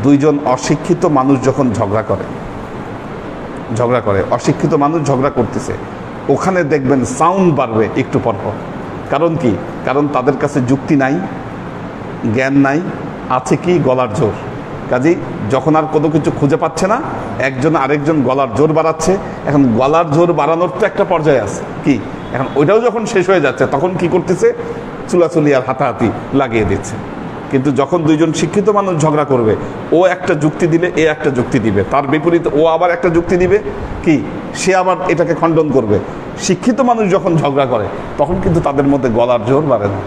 দুইজন অশিক্ষিত মানুষ যখন ঝগড়া করে, অশিক্ষিত মানুষ ঝগড়া করতেছে, ওখানে দেখবেন সাউন্ড বাড়বে একটু পর পর। কারণ কি? কারণ তাদের কাছে যুক্তি নাই, জ্ঞান নাই, আছে কি গলার জোর। কাজেই যখন আর কোনো কিছু খুঁজে পাচ্ছে না, একজন আরেকজন গলার জোর বাড়াচ্ছে। এখন গলার জোর বাড়ানোর তো একটা পর্যায়ে আছে, কি এখন ওইটাও যখন শেষ হয়ে যাচ্ছে, তখন কি করতেছে? চুলাচুলি আর হাতাহাতি লাগিয়ে দিচ্ছে। কিন্তু যখন দুইজন শিক্ষিত মানুষ ঝগড়া করবে, ও একটা যুক্তি দিলে এ একটা যুক্তি দিবে, তার বিপরীতে ও আবার একটা যুক্তি দিবে, কি সে আবার এটাকে খণ্ডন করবে। শিক্ষিত মানুষ যখন ঝগড়া করে, তখন কিন্তু তাদের মধ্যে গলার জোর বাড়ে না,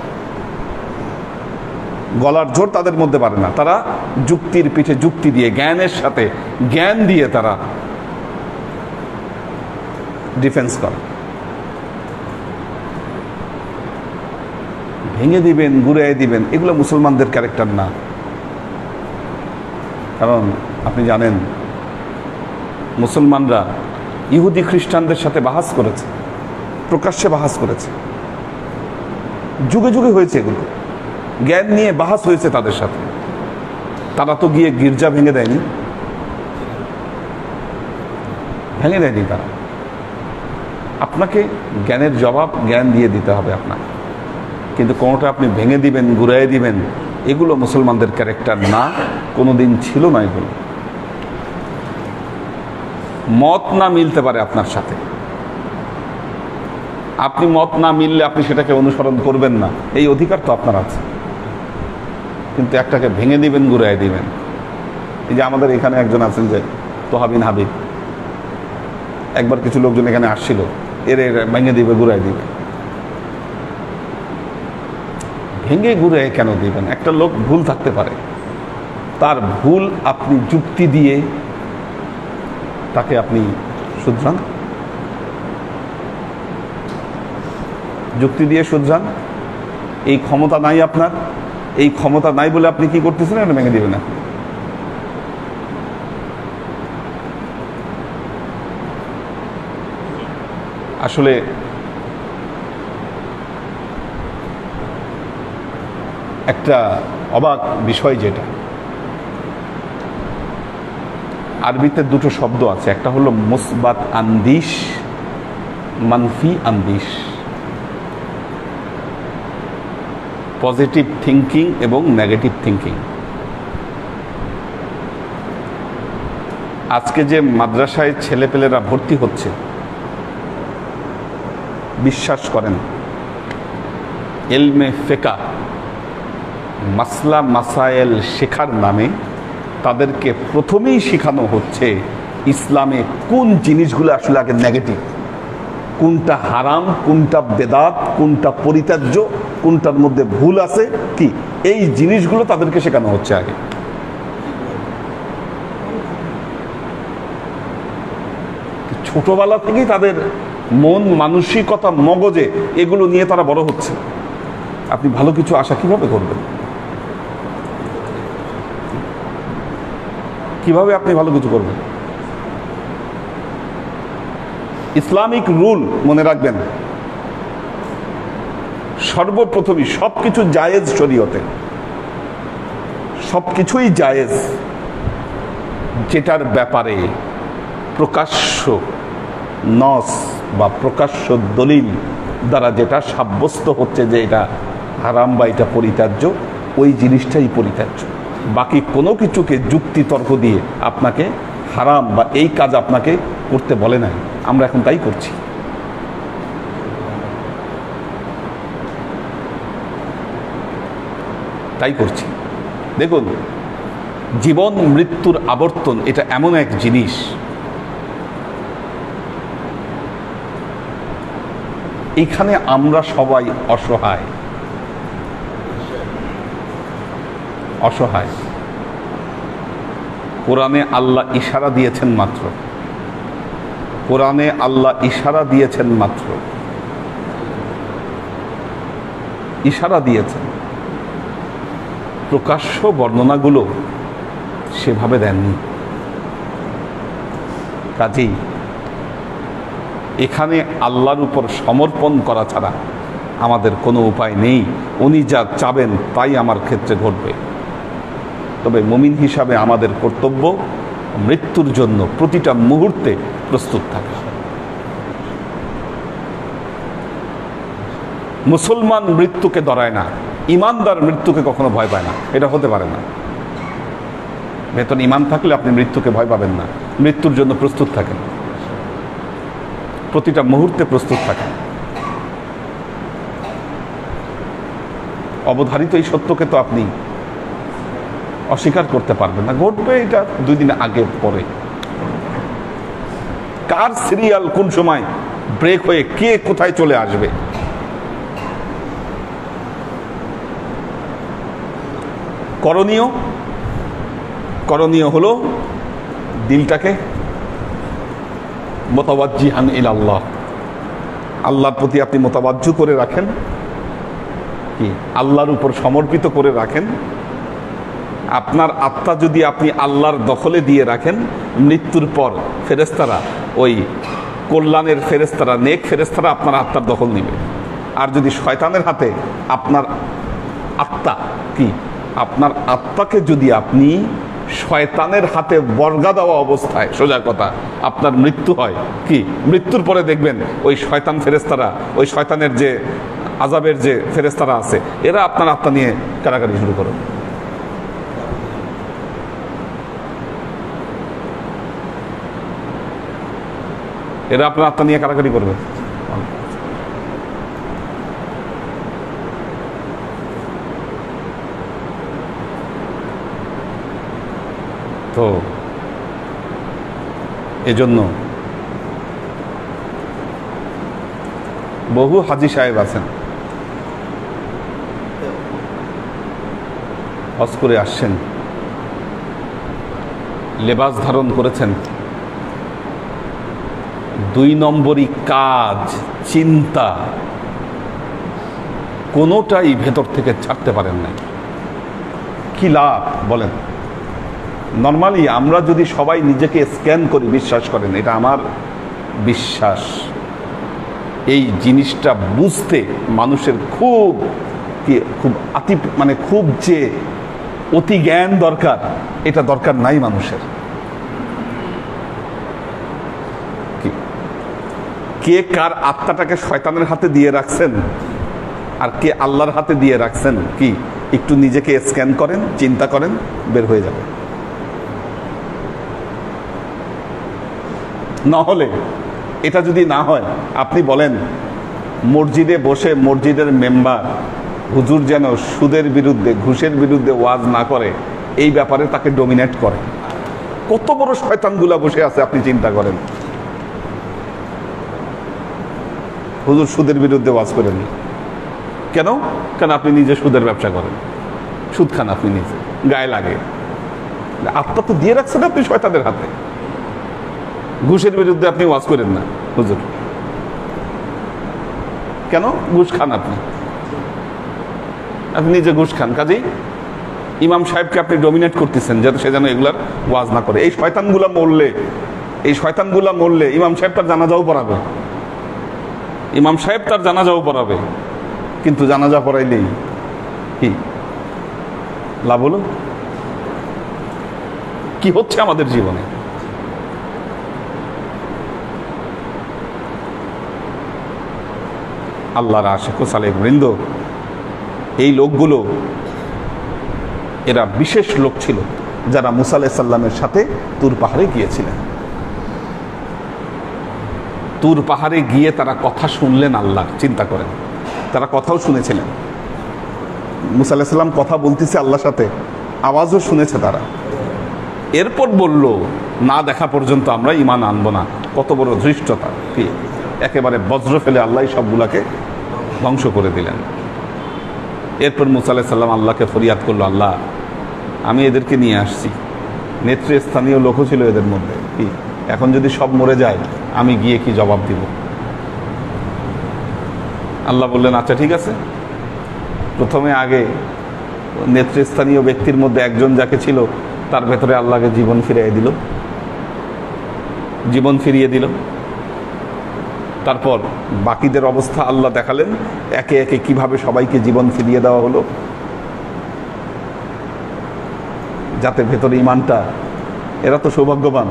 গলার জোর তাদের মধ্যে বাড়ে না। তারা যুক্তির পিঠে যুক্তি দিয়ে, জ্ঞানের সাথে জ্ঞান দিয়ে তারা ডিফেন্স করে। ভেঙে দিবেন, গুড়াই দিবেন, এগুলো মুসলমানদের ক্যারেক্টার না। কারণ আপনি জানেন, মুসলমানরা ইহুদি খ্রিস্টানদের সাথে বাহাস করেছে, প্রকাশ্যে বাহাস করেছে, যুগে যুগে হয়েছে এগুলো, জ্ঞান নিয়ে বাহাস হয়েছে তাদের সাথে। তারা তো গিয়ে গির্জা ভেঙে দেয়নি, তারা। আপনাকে জ্ঞানের জবাব জ্ঞান দিয়ে দিতে হবে আপনাকে, কিন্তু কোনোটা আপনি ভেঙে দিবেন, ঘুরাই দিবেন, এগুলো মুসলমানদের ক্যারেক্টার না, কোনোদিন ছিল না। এগুলো মত না মিলতে পারে আপনার সাথে, আপনি মত না মিললে আপনি সেটাকে অনুসরণ করবেন না, এই অধিকার তো আপনার আছে। কিন্তু একটাকে ভেঙে দিবেন, ঘুরাই দিবেন। এই যে আমাদের এখানে একজন আছেন যে তোহাবিন হাবিব, একবার কিছু লোকজন এখানে আসছিল, এর ভেঙে দিবে, ঘুরাই দিবে। ভেঙে ঘুরে কেন দিবেন? একটা লোক ভুল থাকতে পারে, তার ভুল আপনি যুক্তি দিয়ে তাকে আপনি শুধরান, যুক্তি দিয়ে শুধরান। এই ক্ষমতা নাই আপনার, এই ক্ষমতা নাই বলে আপনি কি করতেছেন? এটা ভেঙে দিবেন না। আসলে একটা অবাক বিষয়, যেটা আরবিতে দুটো শব্দ আছে, একটা হলো মুসবাত আন্দিশ, মানফি আন্দিশ, পজিটিভ থিঙ্কিং এবং নেগেটিভ থিঙ্কিং। আজকে যে মাদ্রাসায় ছেলেপেলেরা ভর্তি হচ্ছে, বিশ্বাস করেন এলমে ফেকা, মাসলা মাসায়েল শেখার নামে তাদেরকে প্রথমেই শেখানো হচ্ছে ইসলামে কোন জিনিসগুলো আসলে আগে নেগেটিভ, কোনটা হারাম, কোনটা বেদাত, কোনটা পরিত্যাজ্য, কোনটার মধ্যে ভুল আছে, কি এই জিনিসগুলো তাদেরকে শেখানো হচ্ছে আগে। ছোটবেলা থেকেই তাদের মন মানসিকতা মগজে এগুলো নিয়ে তারা বড় হচ্ছে। আপনি ভালো কিছু আশা কিভাবে করবেন? কিভাবে আপনি ভালো কিছু করবেন? ইসলামিক রুল মনে রাখবেন, সর্বপ্রথমই সবকিছু জায়েজ শরীয়তে, সবকিছুই জায়েজ যেটার ব্যাপারে প্রকাশ্য নস বা প্রকাশ্য দলিল দ্বারা যেটা সাব্যস্ত হচ্ছে যে এটা হারাম বা এটা পরিত্যাজ্য, ওই জিনিসটাই পরিত্যাজ্য। বাকি কোনো কিছুকে যুক্তি তর্ক দিয়ে আপনাকে হারাম বা এই কাজ আপনাকে করতে বলে নাই, আমরা এখন তাই করছি। তাই করছি। দেখুন, জীবন মৃত্যুর আবর্তন এটা এমন এক জিনিস, এখানে আমরা সবাই অসহায়, অসহায়। কোরআনে আল্লাহ ইশারা দিয়েছেন মাত্র, কোরআনে আল্লাহ ইশারা দিয়েছেন মাত্র, ইশারা দিয়েছেন, প্রকাশ্য বর্ণনাগুলো সেভাবে দেননি। কাজেই এখানে আল্লাহর উপর সমর্পণ করা ছাড়া আমাদের কোনো উপায় নেই। উনি যা চাবেন তাই আমার ক্ষেত্রে ঘটবে। তবে মুমিন হিসাবে আমাদের কর্তব্য মৃত্যুর জন্য প্রতিটা মুহূর্তে প্রস্তুত থাকা। মুসলমান মৃত্যুকে ডরায় না, ইমানদার মৃত্যুকে কখনো ভয় পায় না। এটা হতে পারে না। ভেতর ইমান থাকলে আপনি মৃত্যুকে ভয় পাবেন না। মৃত্যুর জন্য প্রস্তুত থাকেন, প্রতিটা মুহূর্তে প্রস্তুত থাকেন। অবধারিত এই সত্যকে তো আপনি অস্বীকার করতে পারবেন না। ঘটবে এটা 2 দিন আগে পরে। কার সিরিয়াল কোন সময় ব্রেক হয়ে কে কোথায় চলে আসবে, করণীয় হলো দিলটাকে মুতাওয়াজ্জিহান ইলাল্লাহ, আল্লাহর প্রতি আপনি মুতাওয়াজ্জু করে রাখেন, কি আল্লাহর উপর সমর্পিত করে রাখেন। আপনার আত্মা যদি আপনি আল্লাহর দখলে দিয়ে রাখেন, মৃত্যুর পর ফেরেশতারা, ওই কল্যাণের ফেরেশতারা, নেক ফেরেশতারা আপনার আত্মার দখল নেবে। আর যদি শয়তানের হাতে আপনার আত্মা, কি আপনার আত্মাকে যদি আপনি শয়তানের হাতে বর্গা দেওয়া অবস্থায়, সোজা কথা, আপনার মৃত্যু হয়, কি মৃত্যুর পরে দেখবেন ওই শয়তান ফেরেশতারা, ওই শয়তানের যে আযাবের যে ফেরেশতারা আছে, এরা আপনার আত্মা নিয়ে কারাকারি শুরু করে। এরা আপনার আত্মা নিয়ে কারাকারি করবে। তো এজন্য বহু হাজী সাহেব আছেন, হজ করে আসছেন, লেবাস ধারণ করেছেন, 2 নম্বরই কাজ, চিন্তা কোনোটাই ভেতর থেকে ছাড়তে পারেন নাই। কি লাভ বলেন? নর্মালি আমরা যদি সবাই নিজেকে স্ক্যান করি, বিশ্বাস করেন, এটা আমার বিশ্বাস, এই জিনিসটা বুঝতে মানুষের খুব খুব যে অতি জ্ঞান দরকার, এটা দরকার নাই মানুষের। কে কার আত্মাটাকে শয়তানের হাতে দিয়ে রাখছেন আর কে আল্লাহর হাতে দিয়ে রাখছেন, কি একটু নিজেকে স্ক্যান করেন, চিন্তা করেন, বের হয়ে যাবে। না হলে, এটা যদি না হয়, আপনি বলেন মসজিদে বসে মসজিদের মেম্বার হুজুর যেন সুদের বিরুদ্ধে, ঘুষের বিরুদ্ধে ওয়াজ না করে, এই ব্যাপারে তাকে ডমিনেট করে। কত বড় শয়তানগুলা বসে আছে আপনি চিন্তা করেন। হুজুর সুদের বিরুদ্ধে ওয়াজ করেন কেন? কেন আপনি নিজে সুদের ব্যবসা করেন, সুদ খান আপনি নিজে, গায়ে লাগে। আত্মা তো দিয়ে রাখছেন আপনি শয়তানের হাতে। ঘুষের বিরুদ্ধে আপনি ওয়াজ করেন না হুজুর, কেন? ঘুষ খান আপনি, আপনি নিজে ঘুষ খান, কাজেই ইমাম সাহেবকে আপনি ডমিনেট করতেছেন যাতে সে যেন এগুলার ওয়াজ না করে। এই শয়তানগুলা মরলে ইমাম সাহেব তার জানাজাও পড়াবে, ইমাম সাহেব তার জানাজাও পড়াবে, কিন্তু জানাজা পড়াইলেই কি লাভ হলো? কি হচ্ছে আমাদের জীবনে? আল্লাহর আশিক ও সালেহ বৃন্দ, এই লোকগুলো এরা বিশেষ লোক ছিল যারা মুসা আলাইহিস সালামের সাথে তুর পাহাড়ে গিয়েছিলেন। তুর পাহাড়ে গিয়ে তারা কথা শুনলেন আল্লাহ। চিন্তা করেন, তারা কথাও শুনেছিলেন। মুসা আলাইহিস সালাম কথা বলতেছে আল্লাহর সাথে, আওয়াজও শুনেছে তারা। এরপর বলল, না দেখা পর্যন্ত আমরা ঈমান আনবো না। কত বড় ধৃষ্টতা! কি একেবারে বজ্র ফেলে আল্লাহ সবগুলাকে ধ্বংস করে দিলেন। এরপর মুসা আলাইহিস সালাম আল্লাহকে ফরিয়াদ করলো, আল্লাহ আমি এদেরকে নিয়ে আসছি, নেতৃস্থানীয় লোকও ছিল এদের মধ্যে, কি এখন যদি সব মরে যায় আমি গিয়ে কি জবাব দিব? আল্লাহ বললেন, আচ্ছা ঠিক আছে। প্রথমে আগে নেতৃস্থানীয় ব্যক্তির মধ্যে একজন যাকে ছিল তার ভেতরে আল্লাহকে জীবন ফিরিয়ে দিল। তারপর বাকিদের অবস্থা আল্লাহ দেখালেন, একে একে কিভাবে সবাইকে জীবন ফিরিয়ে দেওয়া হলো, যাতে ভেতরে ঈমানটা, এরা তো সৌভাগ্যবান,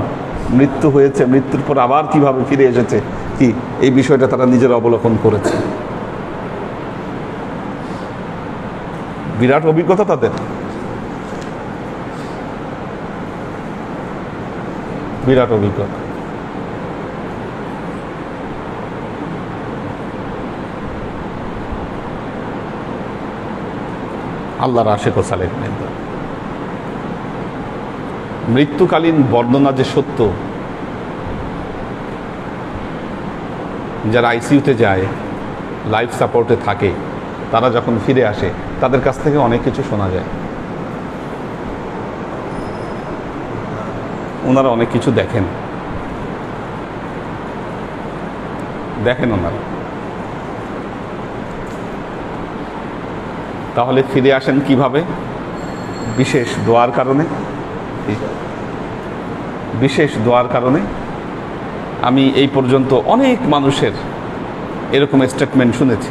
মৃত্যু হয়েছে, মৃত্যুর পর আবার কিভাবে ফিরে এসেছে, কি এই বিষয়টা তারা নিজের অবলোকন করেছে। বিরাট অভিজ্ঞতা তাদের, বিরাট অভিজ্ঞতা। আল্লাহর আশিক ও সালেহ বৃন্দ, মৃত্যুকালীন বর্ণনা যে সত্য, যারা আইসিইউতে যায়, লাইফ সাপোর্টে থাকে, তারা যখন ফিরে আসে তাদের কাছ থেকে অনেক কিছু শোনা যায়। ওনারা অনেক কিছু দেখেন ওনারা। তাহলে ফিরে আসেন কিভাবে? বিশেষ দোয়ার কারণে। বিশেষ দোয়ার কারণে। আমি এই পর্যন্ত অনেক মানুষের এরকম স্টেটমেন্ট শুনেছি।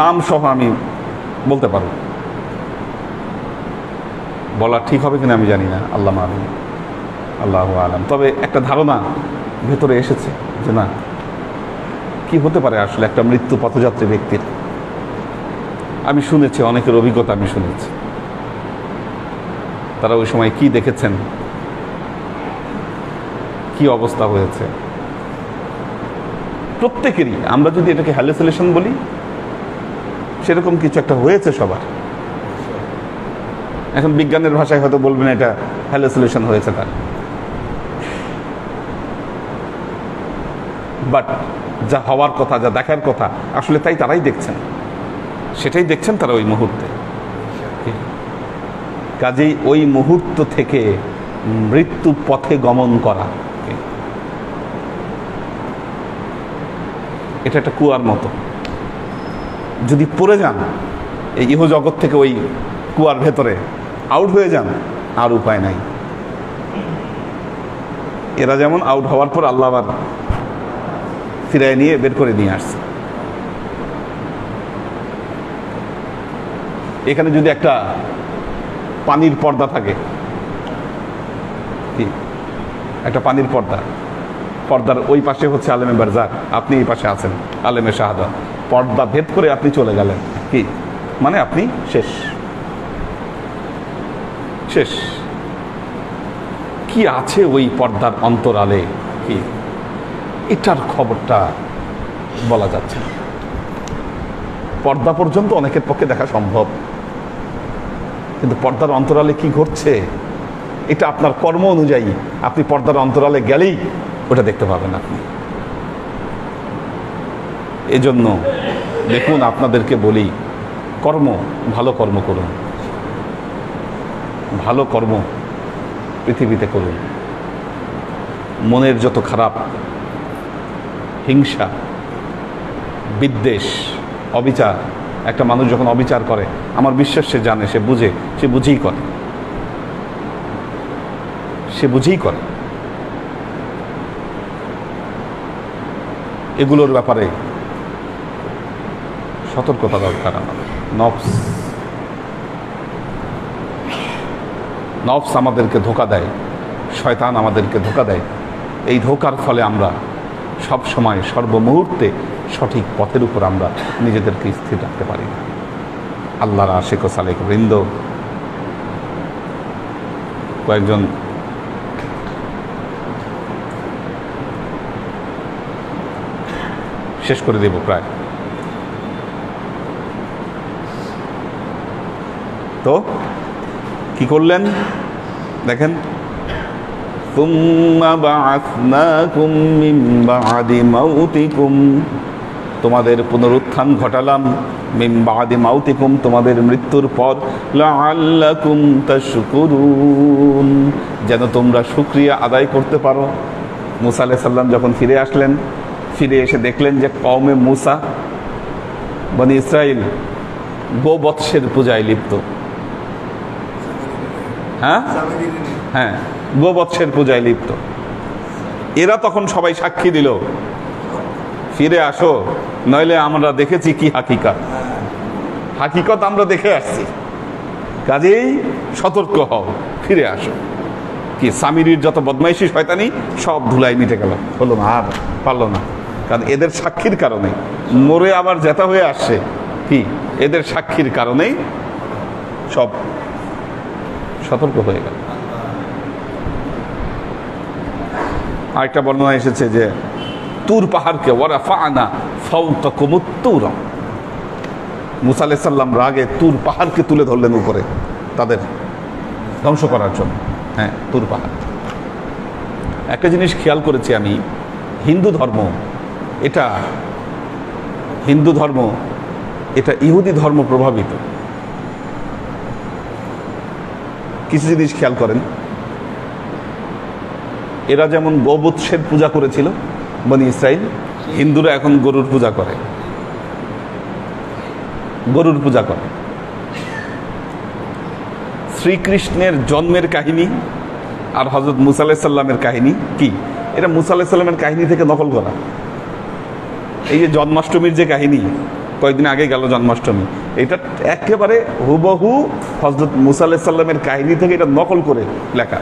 নাম সহ আমি বলতে পারব, বলা ঠিক হবে কিনা আমি জানি না, আল্লাহু আলাম। তবে একটা ধারণা ভেতরে এসেছে যে না, কি হতে পারে আসলে একটা মৃত্যু পথযাত্রী ব্যক্তির। আমি শুনেছি, অনেকের অভিজ্ঞতা আমি শুনেছি, তারা ওই সময় কি দেখেছেন, কি অবস্থা হয়েছে। প্রত্যেকেরই, আমরা যদি এটাকে হ্যালুসিনেশন বলি, সেরকম কিছু একটা হয়েছে সবার। এখন বিজ্ঞানের ভাষায় হয়তো বলবেন এটা হ্যালুসিনেশন হয়েছে তার, বাট যা হওয়ার কথা, যা দেখার কথা, আসলে তাই তারাই দেখছেন, সেটাই দেখছেন তারা ওই মুহূর্তে। কাজেই ওই মুহূর্ত থেকে মৃত্যু পথে গমন করা, এটা একটা কুয়ার মতো। যদি পড়ে যান এই ইহ জগৎ থেকে, ওই কুয়ার ভেতরে আউট হয়ে যান, আর উপায় নাই। এরা যেমন আউট হওয়ার পর আল্লাহ আবার ফিরায় নিয়ে বের করে নিয়ে আসছে। এখানে যদি একটা পানির পর্দা থাকে, একটা পানির পর্দার ওই পাশে হচ্ছে আলেমে বারজাক, আপনি এই পাশে আছেন আলেমে শাহাদাত, পর্দা ভেদ করে আপনি চলে গেলেন, কি মানে আপনি শেষ। কি আছে ওই পর্দার অন্তরালে, কি এটার খবরটা বলা যাচ্ছে না। পর্দা পর্যন্ত অনেকের পক্ষে দেখা সম্ভব, কিন্তু পর্দার অন্তরালে কি ঘটছে এটা আপনার কর্ম অনুযায়ী, আপনি পর্দার অন্তরালে গেলেই ওটা দেখতে পাবেন আপনি। এজন্য দেখুন, আপনাদেরকে বলি, ভালো কর্ম করুন, ভালো কর্ম পৃথিবীতে করুন। মনের যত খারাপ, হিংসা, বিদ্বেষ, অবিচার, একটা মানুষ যখন অবিচার করে, আমার বিশ্বাস সে জানে, সে বুঝে, সে বুঝেই করে, সে বুঝেই করে। এগুলোর ব্যাপারে সতর্কতা দরকার আমাদের। নফস আমাদেরকে ধোঁকা দেয়, শয়তান আমাদেরকে ধোঁকা দেয়। এই ধোঁকার ফলে আমরা সব সময় সর্বমুহূর্তে সঠিক পথের উপর আমরা নিজেদেরকে স্থির রাখতে পারি না। আল্লাহর আশিক ও সালেক বৃন্দ, কয়েকজন শেষ করে দেব প্রায়। তো কি করলেন দেখেন, ثُمَّ بَعَثْنَاكُمْ مِنْ بَعْدِ مَوْتِكُمْ, তোমাদের পুনরুত্থান ঘটালাম, মিন বাদি মাউতিকুম, তোমাদের মৃত্যুর পর, লাআল্লাকুম তাশকুরুন, যেন তোমরা শুকরিয়া আদায় করতে পারো। মুসা আলাইহিস সালাম যখন ফিরে আসলেন, ফিরে এসে দেখলেন যে কওমে মুসা, বনি ইসরাইল গোবৎসের পূজায় লিপ্ত। হ্যাঁ, গোবৎসের পূজায় লিপ্ত। এরা তখন সবাই সাক্ষী দিল, ফিরে আসো, নইলে আমরা দেখেছি কি হাকিকত, হাকিকত আমরা দেখে আসছি, কাজেই সতর্ক হও, ফিরে আসো। কি সামিরির যত বদমাইশি শয়তানি সব ধুলাই মিটে গেল, হলো না, আর পারলো না। কারণ এদের সাক্ষীর কারণে মরে আবার জেতা হয়ে আসছে, কি এদের সাক্ষীর কারণেই সব সতর্ক হয়ে গেল। আরেকটা বর্ণনা এসেছে যে তুর পাহাড়কে ওয়ারাফা'না ফাওকাকুমুত তুর, মুসা আলাইহিস সালাম রাগে তুর পাহাড়কে তুলে ধরলেন উপরে তাদের ধ্বংস করার জন্য। হ্যাঁ, তুর পাহাড়। একটা জিনিস খেয়াল করেছি আমি, হিন্দু ধর্ম এটা ইহুদি ধর্ম প্রভাবিত। কিছু জিনিস খেয়াল করেন, এরা যেমন গোবৎসের পূজা করেছিল বনি ইসরাইল, হিন্দুরা এখন গরুর পূজা করে, গরুর পূজা করে। শ্রীকৃষ্ণের জন্মের কাহিনী আর হযরত মুসা আলাইহিস সালামের কাহিনী কি, এটা মুসা আলাইহিস সালামের কাহিনী থেকে নকল করা। এই যে জন্মাষ্টমীর যে কাহিনী, কয়েকদিন আগে গেল জন্মাষ্টমী, এটা একেবারে হুবহু হযরত মুসা আলাইহিস সালামের কাহিনী থেকে এটা নকল করে লেখা।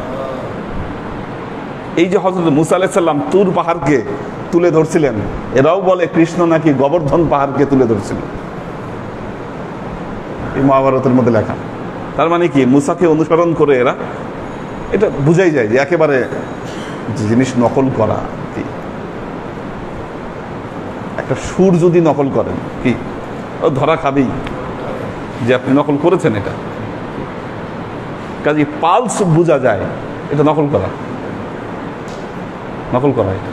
এই যে হযরত মুসা আলাইহিস সালাম তুর পাহাড়কে তুলে ধরছিলেন, এরাও বলে কৃষ্ণ নাকি গোবর্ধন পাহাড়কে তুলে ধরছিল, এই মহাভারতের মধ্যে লেখা। তার মানে কি, মুসাকে অনুসরণ করে এরা, এটা বুঝাই যায় যে একেবারে জিনিস নকল করা। কি একটা সুর যদি নকল করেন, কি ও ধরা খাবেই যে আপনি নকল করেছেন। এটা কাজে পালস বোঝা যায় এটা নকল করা, নকল করা। এটা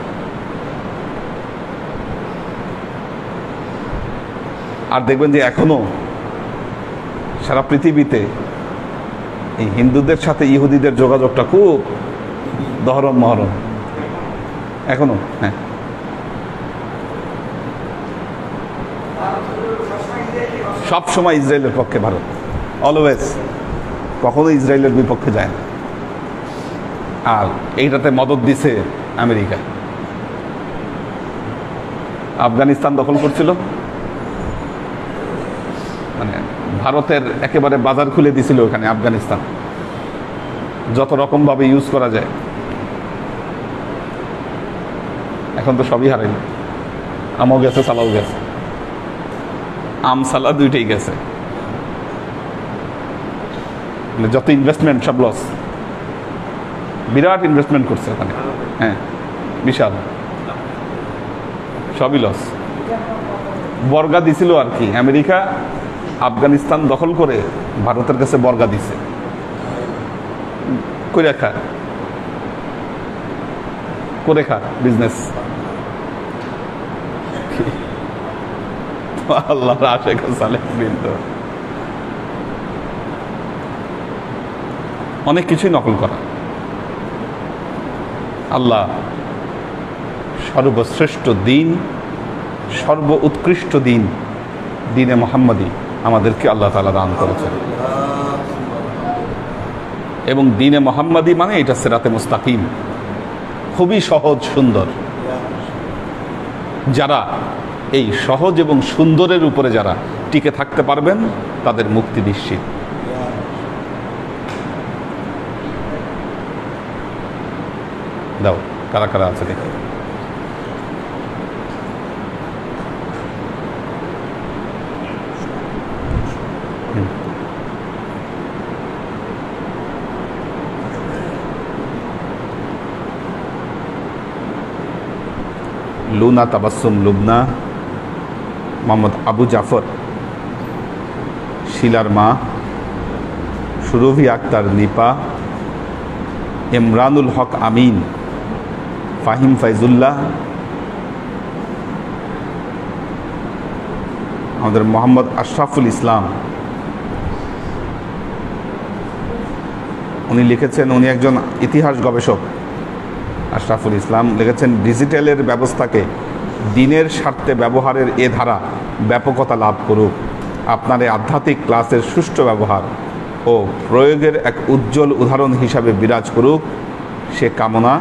আর দেখবেন যে এখনো সারা পৃথিবীতে এই হিন্দুদের সাথে ইহুদিদের যোগাযোগটা খুব দহরম মহরম এখনো। হ্যাঁ, সব সময় ইসরায়েলের পক্ষে ভারত, অলওয়েজ, কখনো ইসরায়েলের বিপক্ষে যায় না। আর এইটাতে মদত দিছে আমেরিকা। আফগানিস্তান দখল করছিল, মানে ভারতের একেবারে বাজার খুলে দিছিল ওখানে আফগানিস্তান, যত রকম ভাবে ইউজ করা যায়। এখন তো সবই হারাইল, আমও গেছে, সালাও গেছে, আম সালা দুইটাই গেছে, যত ইনভেস্টমেন্ট সব লস। বিরাট ইনভেস্টমেন্ট করছে ওখানে, হ্যাঁ বিশাল, সবই লস। বর্গা দিছিল আর কি, আমেরিকা আফগানিস্তান দখল করে ভারতের কাছে বর্গা দিছে, করে খা বিজনেস। আল্লাহ আশেক সালেহ বৃন্দ, অনেক কিছুই নকল করা। আল্লাহ সর্বশ্রেষ্ঠ দিন, সর্ব উৎকৃষ্ট দিন, দিনে মোহাম্মদী আমাদেরকে আল্লাহ তাআলা দান করেছেন। এবং দিনে মোহাম্মদী মানে এটা সিরাতে মুস্তাকিম, খুবই সহজ সুন্দর। যারা এই সহজ এবং সুন্দরের উপরে যারা টিকে থাকতে পারবেন তাদের মুক্তি নিশ্চিত। দাও, কারা কারা আছে দেখে। লুনা তাবাসসুম লুবনা, মোহাম্মদ আবু জাফর, শিলার মা, সুরভি আক্তার নিপা, ইমরানুল হক আমিন, ফাহিম ফাইজুল্লাহ, আমাদের মোহাম্মদ আশরাফুল ইসলাম। উনি লিখেছেন, উনি একজন ইতিহাস গবেষক। আশরাফুল ইসলাম লিখেছেন, ডিজিটালের ব্যবস্থাকে দিনের স্বার্থে ব্যবহারের এ ধারা ব্যাপকতা লাভ করুক। আপনার এই আধ্যাত্মিক ক্লাসের সুষ্ঠু ব্যবহার ও প্রয়োগের এক উজ্জ্বল উদাহরণ হিসাবে বিরাজ করুক সে কামনা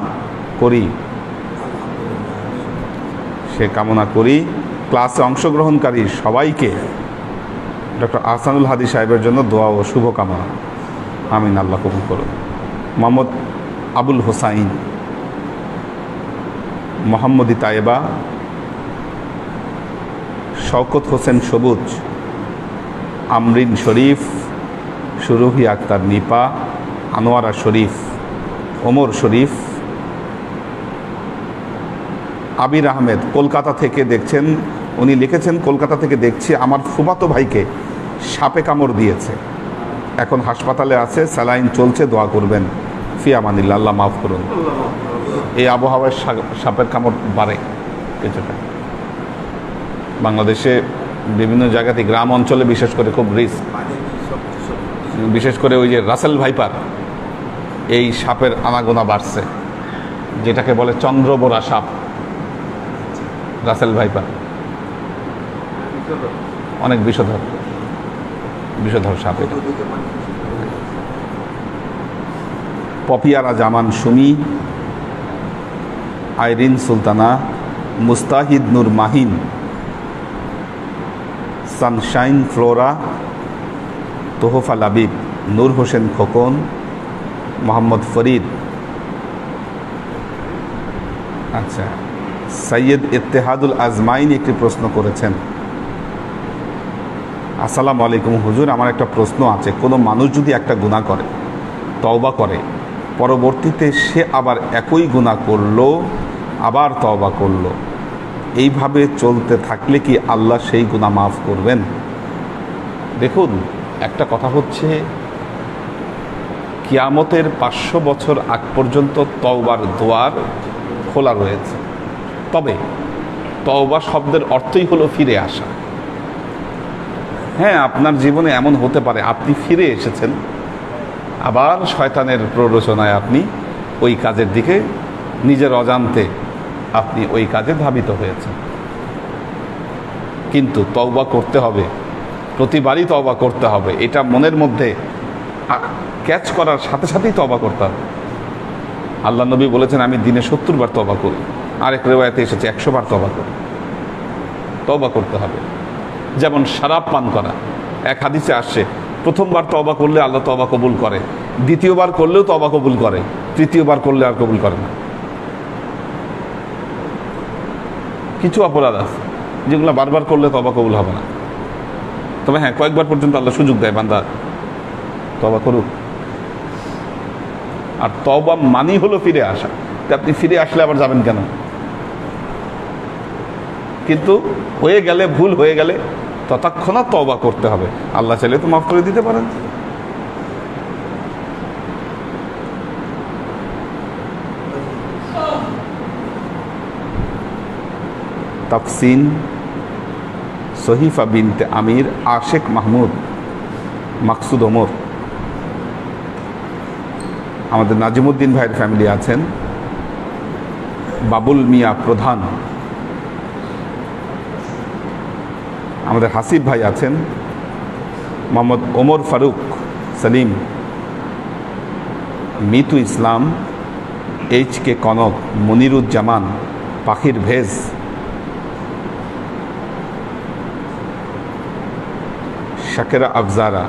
করি। ক্লাসে অংশগ্রহণকারী সবাইকে ডক্টর আহসানুল হাদি সাহেবের জন্য দোয়া ও শুভকামনা। আমিন, আল্লাহ কবুল করুন। মোহাম্মদ আবুল হোসাইন, মোহাম্মদী তায়েবা, শওকত হোসেন সবুজ, আমরিন শরীফ, সুরভি আক্তার নিপা, আনোয়ারা শরীফ, ওমর শরীফ, আবির আহমেদ কলকাতা থেকে দেখছেন। উনি লিখেছেন, কলকাতা থেকে দেখছি আমার ফুফাতো ভাইকে সাপে কামড় দিয়েছে, এখন হাসপাতালে আছে, স্যালাইন চলছে, দোয়া করবেন। ফি আমানিল্লাহ, আল্লাহ মাফ করুন। এই আবহাওয়ায় সাপের কামড় বাড়ে কিছুটা। বাংলাদেশে বিভিন্ন জায়গাতে গ্রাম অঞ্চলে বিশেষ করে খুব রিস্ক, বিশেষ করে ওই যে রাসেল ভাইপার, এই সাপের আনাগোনা বাড়ছে, যেটাকে বলে চন্দ্রবোরা সাপ। রাসেল ভাইপার অনেক বিষধর সাপ। এটা পপিয়ারা জামান সুমি, আইরিন সুলতানা, মুস্তাহিদ নূর মাহিন, সানশাইন ফ্লোরা, তোহফা লাবিব, নূর হোসেন খোকন, মোহাম্মদ ফরিদ। আচ্ছা, সৈয়দ ইত্তেহাদুল আজমাইন একটি প্রশ্ন করেছেন। আসসালামু আলাইকুম হুজুর, আমার একটা প্রশ্ন আছে। কোনো মানুষ যদি একটা গুনাহ করে, তওবা করে, পরবর্তীতে সে আবার একই গুনাহ করলো, আবার তওবা করলো, এইভাবে চলতে থাকলে কি আল্লাহ সেই গুনাহ মাফ করবেন? দেখুন, একটা কথা হচ্ছে, কিয়ামতের 500 বছর আগ পর্যন্ত তওবার দুয়ার খোলা রয়েছে। তবে তওবা শব্দের অর্থই হলো ফিরে আসা। হ্যাঁ, আপনার জীবনে এমন হতে পারে আপনি ফিরে এসেছেন, আবার শয়তানের প্ররোচনায় আপনি ওই কাজের দিকে নিজের অজান্তে আপনি ওই কাজে ধাবিত হয়েছেন। কিন্তু তওবা করতে হবে, প্রতিবারই তওবা করতে হবে। এটা মনের মধ্যে ক্যাচ করার সাথে সাথেই তওবা করতে হবে। আল্লাহ নবী বলেছেন, আমি দিনে 70 বার তওবা করি। আরেক রিওয়ায়াতে এসেছে 100 বার তওবা করি। তওবা করতে হবে। যেমন শরাব পান করা, এক হাদিসে আসছে, প্রথমবার তওবা করলে আল্লাহ তওবা কবুল করে, দ্বিতীয়বার করলেও তওবা কবুল করে, তৃতীয়বার করলে আর কবুল করে না। কিছু অপরাধ আছে যেগুলো বারবার করলে তওবা কবুল হবে না। তবে হ্যাঁ, কয়েকবার পর্যন্ত আল্লাহ সুযোগ দেয় বান্দা তওবা করুক। আর তওবা মানেই হলো ফিরে আসা। আপনি ফিরে আসলে আবার যাবেন কেন? কিন্তু হয়ে গেলে, ভুল হয়ে গেলে ততক্ষণাৎ তওবা করতে হবে। আল্লাহ চাইলে তো মাফ করে দিতে পারেন। তাফসিন সহিফা বিনতে আমির, আশেক মাহমুদ, মাকসুদ ওমর, আমাদের নাজিমুদ্দিন ভাইয়ের ফ্যামিলি আছেন। বাবুল মিয়া প্রধান, আমাদের হাসিব ভাই আছেন, মোহাম্মদ ওমর ফারুক সলিম, মিতু ইসলাম, এইচ কে কনক, মনিরুজ্জামান, পাখির ভেজ, শাকেরা আফজারা,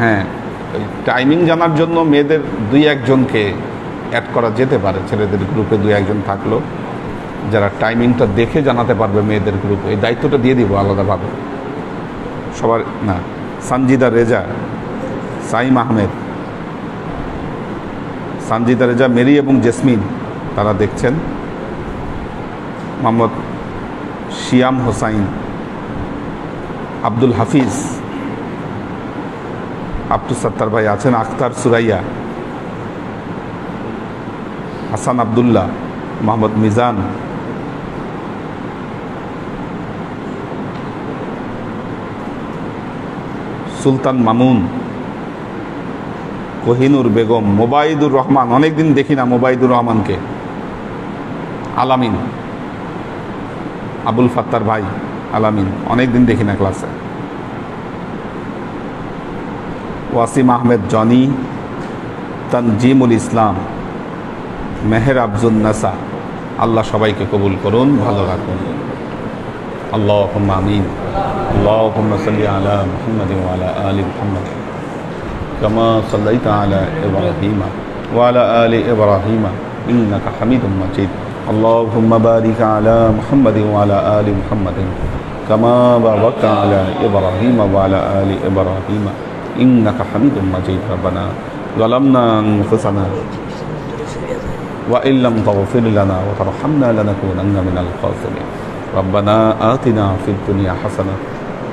হ্যাঁ টাইমিং জানার জন্য মেয়েদের 2-1 জনকে অ্যাড করা যেতে পারে, ছেলেদের গ্রুপে 2-1 জন থাকলো যারা টাইমিংটা দেখে জানাতে পারবে মেয়েদের গ্রুপে, এই দায়িত্বটা দিয়ে দিব আলাদাভাবে সবার না। সানজিদা রেজা, সাইম আহমেদ, সানজিদা রেজা, মেরি এবং জেসমিন তারা দেখছেন, মোহাম্মদ শিয়াম হোসাইন, আব্দুল হাফিজ, আব্দুল সত্তার ভাই আছেন, আখতার সুরাইয়া, হাসান আবদুল্লাহ, মোহাম্মদ মিজান, সুলতান মামুন, কোহিনুর বেগম, মোবাইদুর রহমান, অনেকদিন দেখি না মোবাইদুর রহমানকে, আলামিন, আবুল ফাত্তার ভাই আলামিন, অনেকদিন দেখি না ক্লাসে, ওয়াসিম আহমেদ জনি, তানজিমুল ইসলাম, মেহের আফজুন নাসা। আল্লাহ সবাইকে কবুল করুন, ভালো রাখুন। আল্লাহুম্মা আমিন। আল্লাহুম্মা সাল্লি আলা মুহাম্মাদিন ওয়া আলা আলি মুহাম্মাদ কামা সাল্লাইতা আলা ইব্রাহিম ওয়া আলা আলি ইব্রাহিম ইন্নাকা হামিদুম মাজিদ। আল্লাহুম্মা বারিক আলা মুহাম্মাদিন ওয়া আলা আলি মুহাম্মাদ কামা বারাকতা আলা ইব্রাহিম ওয়া আলা আলি ইব্রাহিম ইন্নাকা হামিদুম মাজিদ। রব্বানা যালামনা আনফুসানা وإن لم تغفر لنا وترحمنا لنكونن من الخاسرين. ربنا آتنا في الدنيا حسنة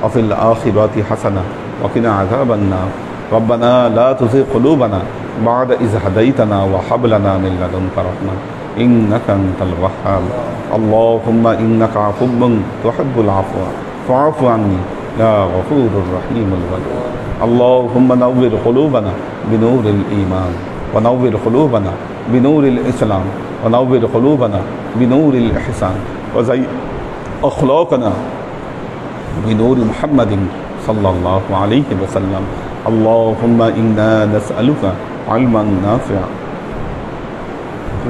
وفي الآخرة حسنة وقنا عذاب النار. ربنا لا تزغ قلوبنا بعد إذ هديتنا وهب لنا من لدنك رحمة إنك أنت الوهاب. اللهم إنك عفو تحب العفو فاعف عني يا غفور الرحيم الودود. اللهم نور قلوبنا بنور الإيمان ونور قلوبنا بنور الإسلام ونور قلوبنا بنور الإحسان وزين أخلاقنا بنور محمد صلى الله عليه وسلم. اللهم إنا نسألك علما نافعا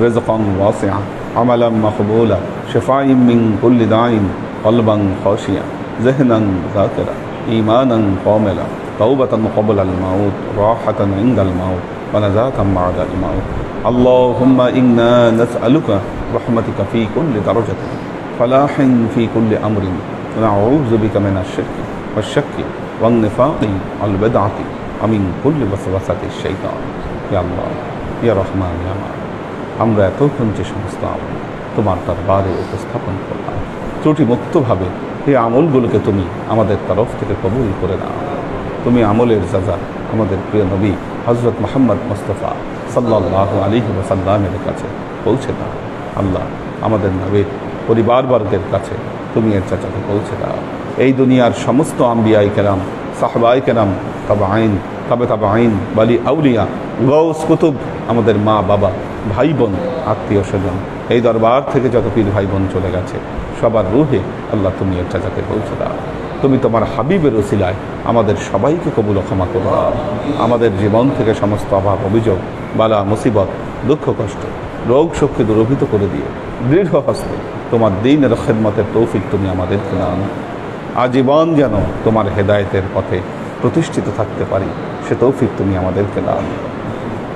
رزقا واسعا عملا مقبولا شفاء من كل داء قلبا خاشعا ذهنا ذاكرا إيمانا كاملا توبة قبل الموت راحة عند الموت ونجاة بعد الموت. اللهم إنا نسألك رحمتك في كل درجة فلاح في كل أمر ونعوذ بك من الشرك والشك والنفاق والبدعة ومن كل وسوسة الشيطان. يا الله يا رحمن يا مالك আমরা এতক্ষণ যে সমস্ত আমল তোমার দরবারে উপস্থাপন করলাম ত্রুটি মুক্তভাবে এই আমলগুলোকে তুমি আমাদের তরফ থেকে কবুল করে নাও। তুমি আমলের সাজা আমাদের প্রিয় নবী হযরত মুহাম্মদ মুস্তাফা সাল্লাল্লাহু আলাইহি ওয়াসাল্লামের কাছে পৌঁছে দাও। আল্লাহ আমাদের নবীর পরিবারবর্গের কাছে তুমি এর চাচাকে পৌঁছে দাও। এই দুনিয়ার সমস্ত আম্বিয়ায়ে কেরাম, সাহাবায়ে কেরাম, তাবেঈন, তাবেঈন, ওয়ালি আউলিয়া, গাউস কুতুব, আমাদের মা বাবা, ভাই বোন, আত্মীয় স্বজন, এই দরবার থেকে যত পীর ভাই বোন চলে গেছে সবার রুহে আল্লাহ তুমি এর চাচাকে পৌঁছে দাও। তুমি তোমার হাবিবের ওসিলায় আমাদের সবাইকে কবুল ও ক্ষমা করে দাও। আমাদের জীবন থেকে সমস্ত অভাব অভিযোগ, বালা মুসিবত, দুঃখ কষ্ট, রোগ শোককে দূরভূত করে দিয়ে দৃঢ় হস্তে তোমার দ্বীনের খেদমতের তৌফিক তুমি আমাদেরকে দাও। আজীবন যেন তোমার হেদায়েতের পথে প্রতিষ্ঠিত থাকতে পারি সে তৌফিক তুমি আমাদেরকে দাও।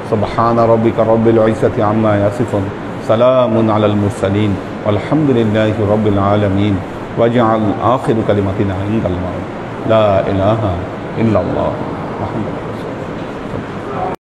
সুবহান রাব্বিকা রাব্বিল ইজ্জাতি আম্মা ইয়াসিফুন সালামুন আলাল মুরসালিন ওয়ালহামদুলিল্লাহি রাব্বিল আলামিন ওয়াজআল আখিরু কালিমাতিনা ইনদাল মাউত লা ইলাহা ইল্লাল্লাহ মুহাম্মাদুর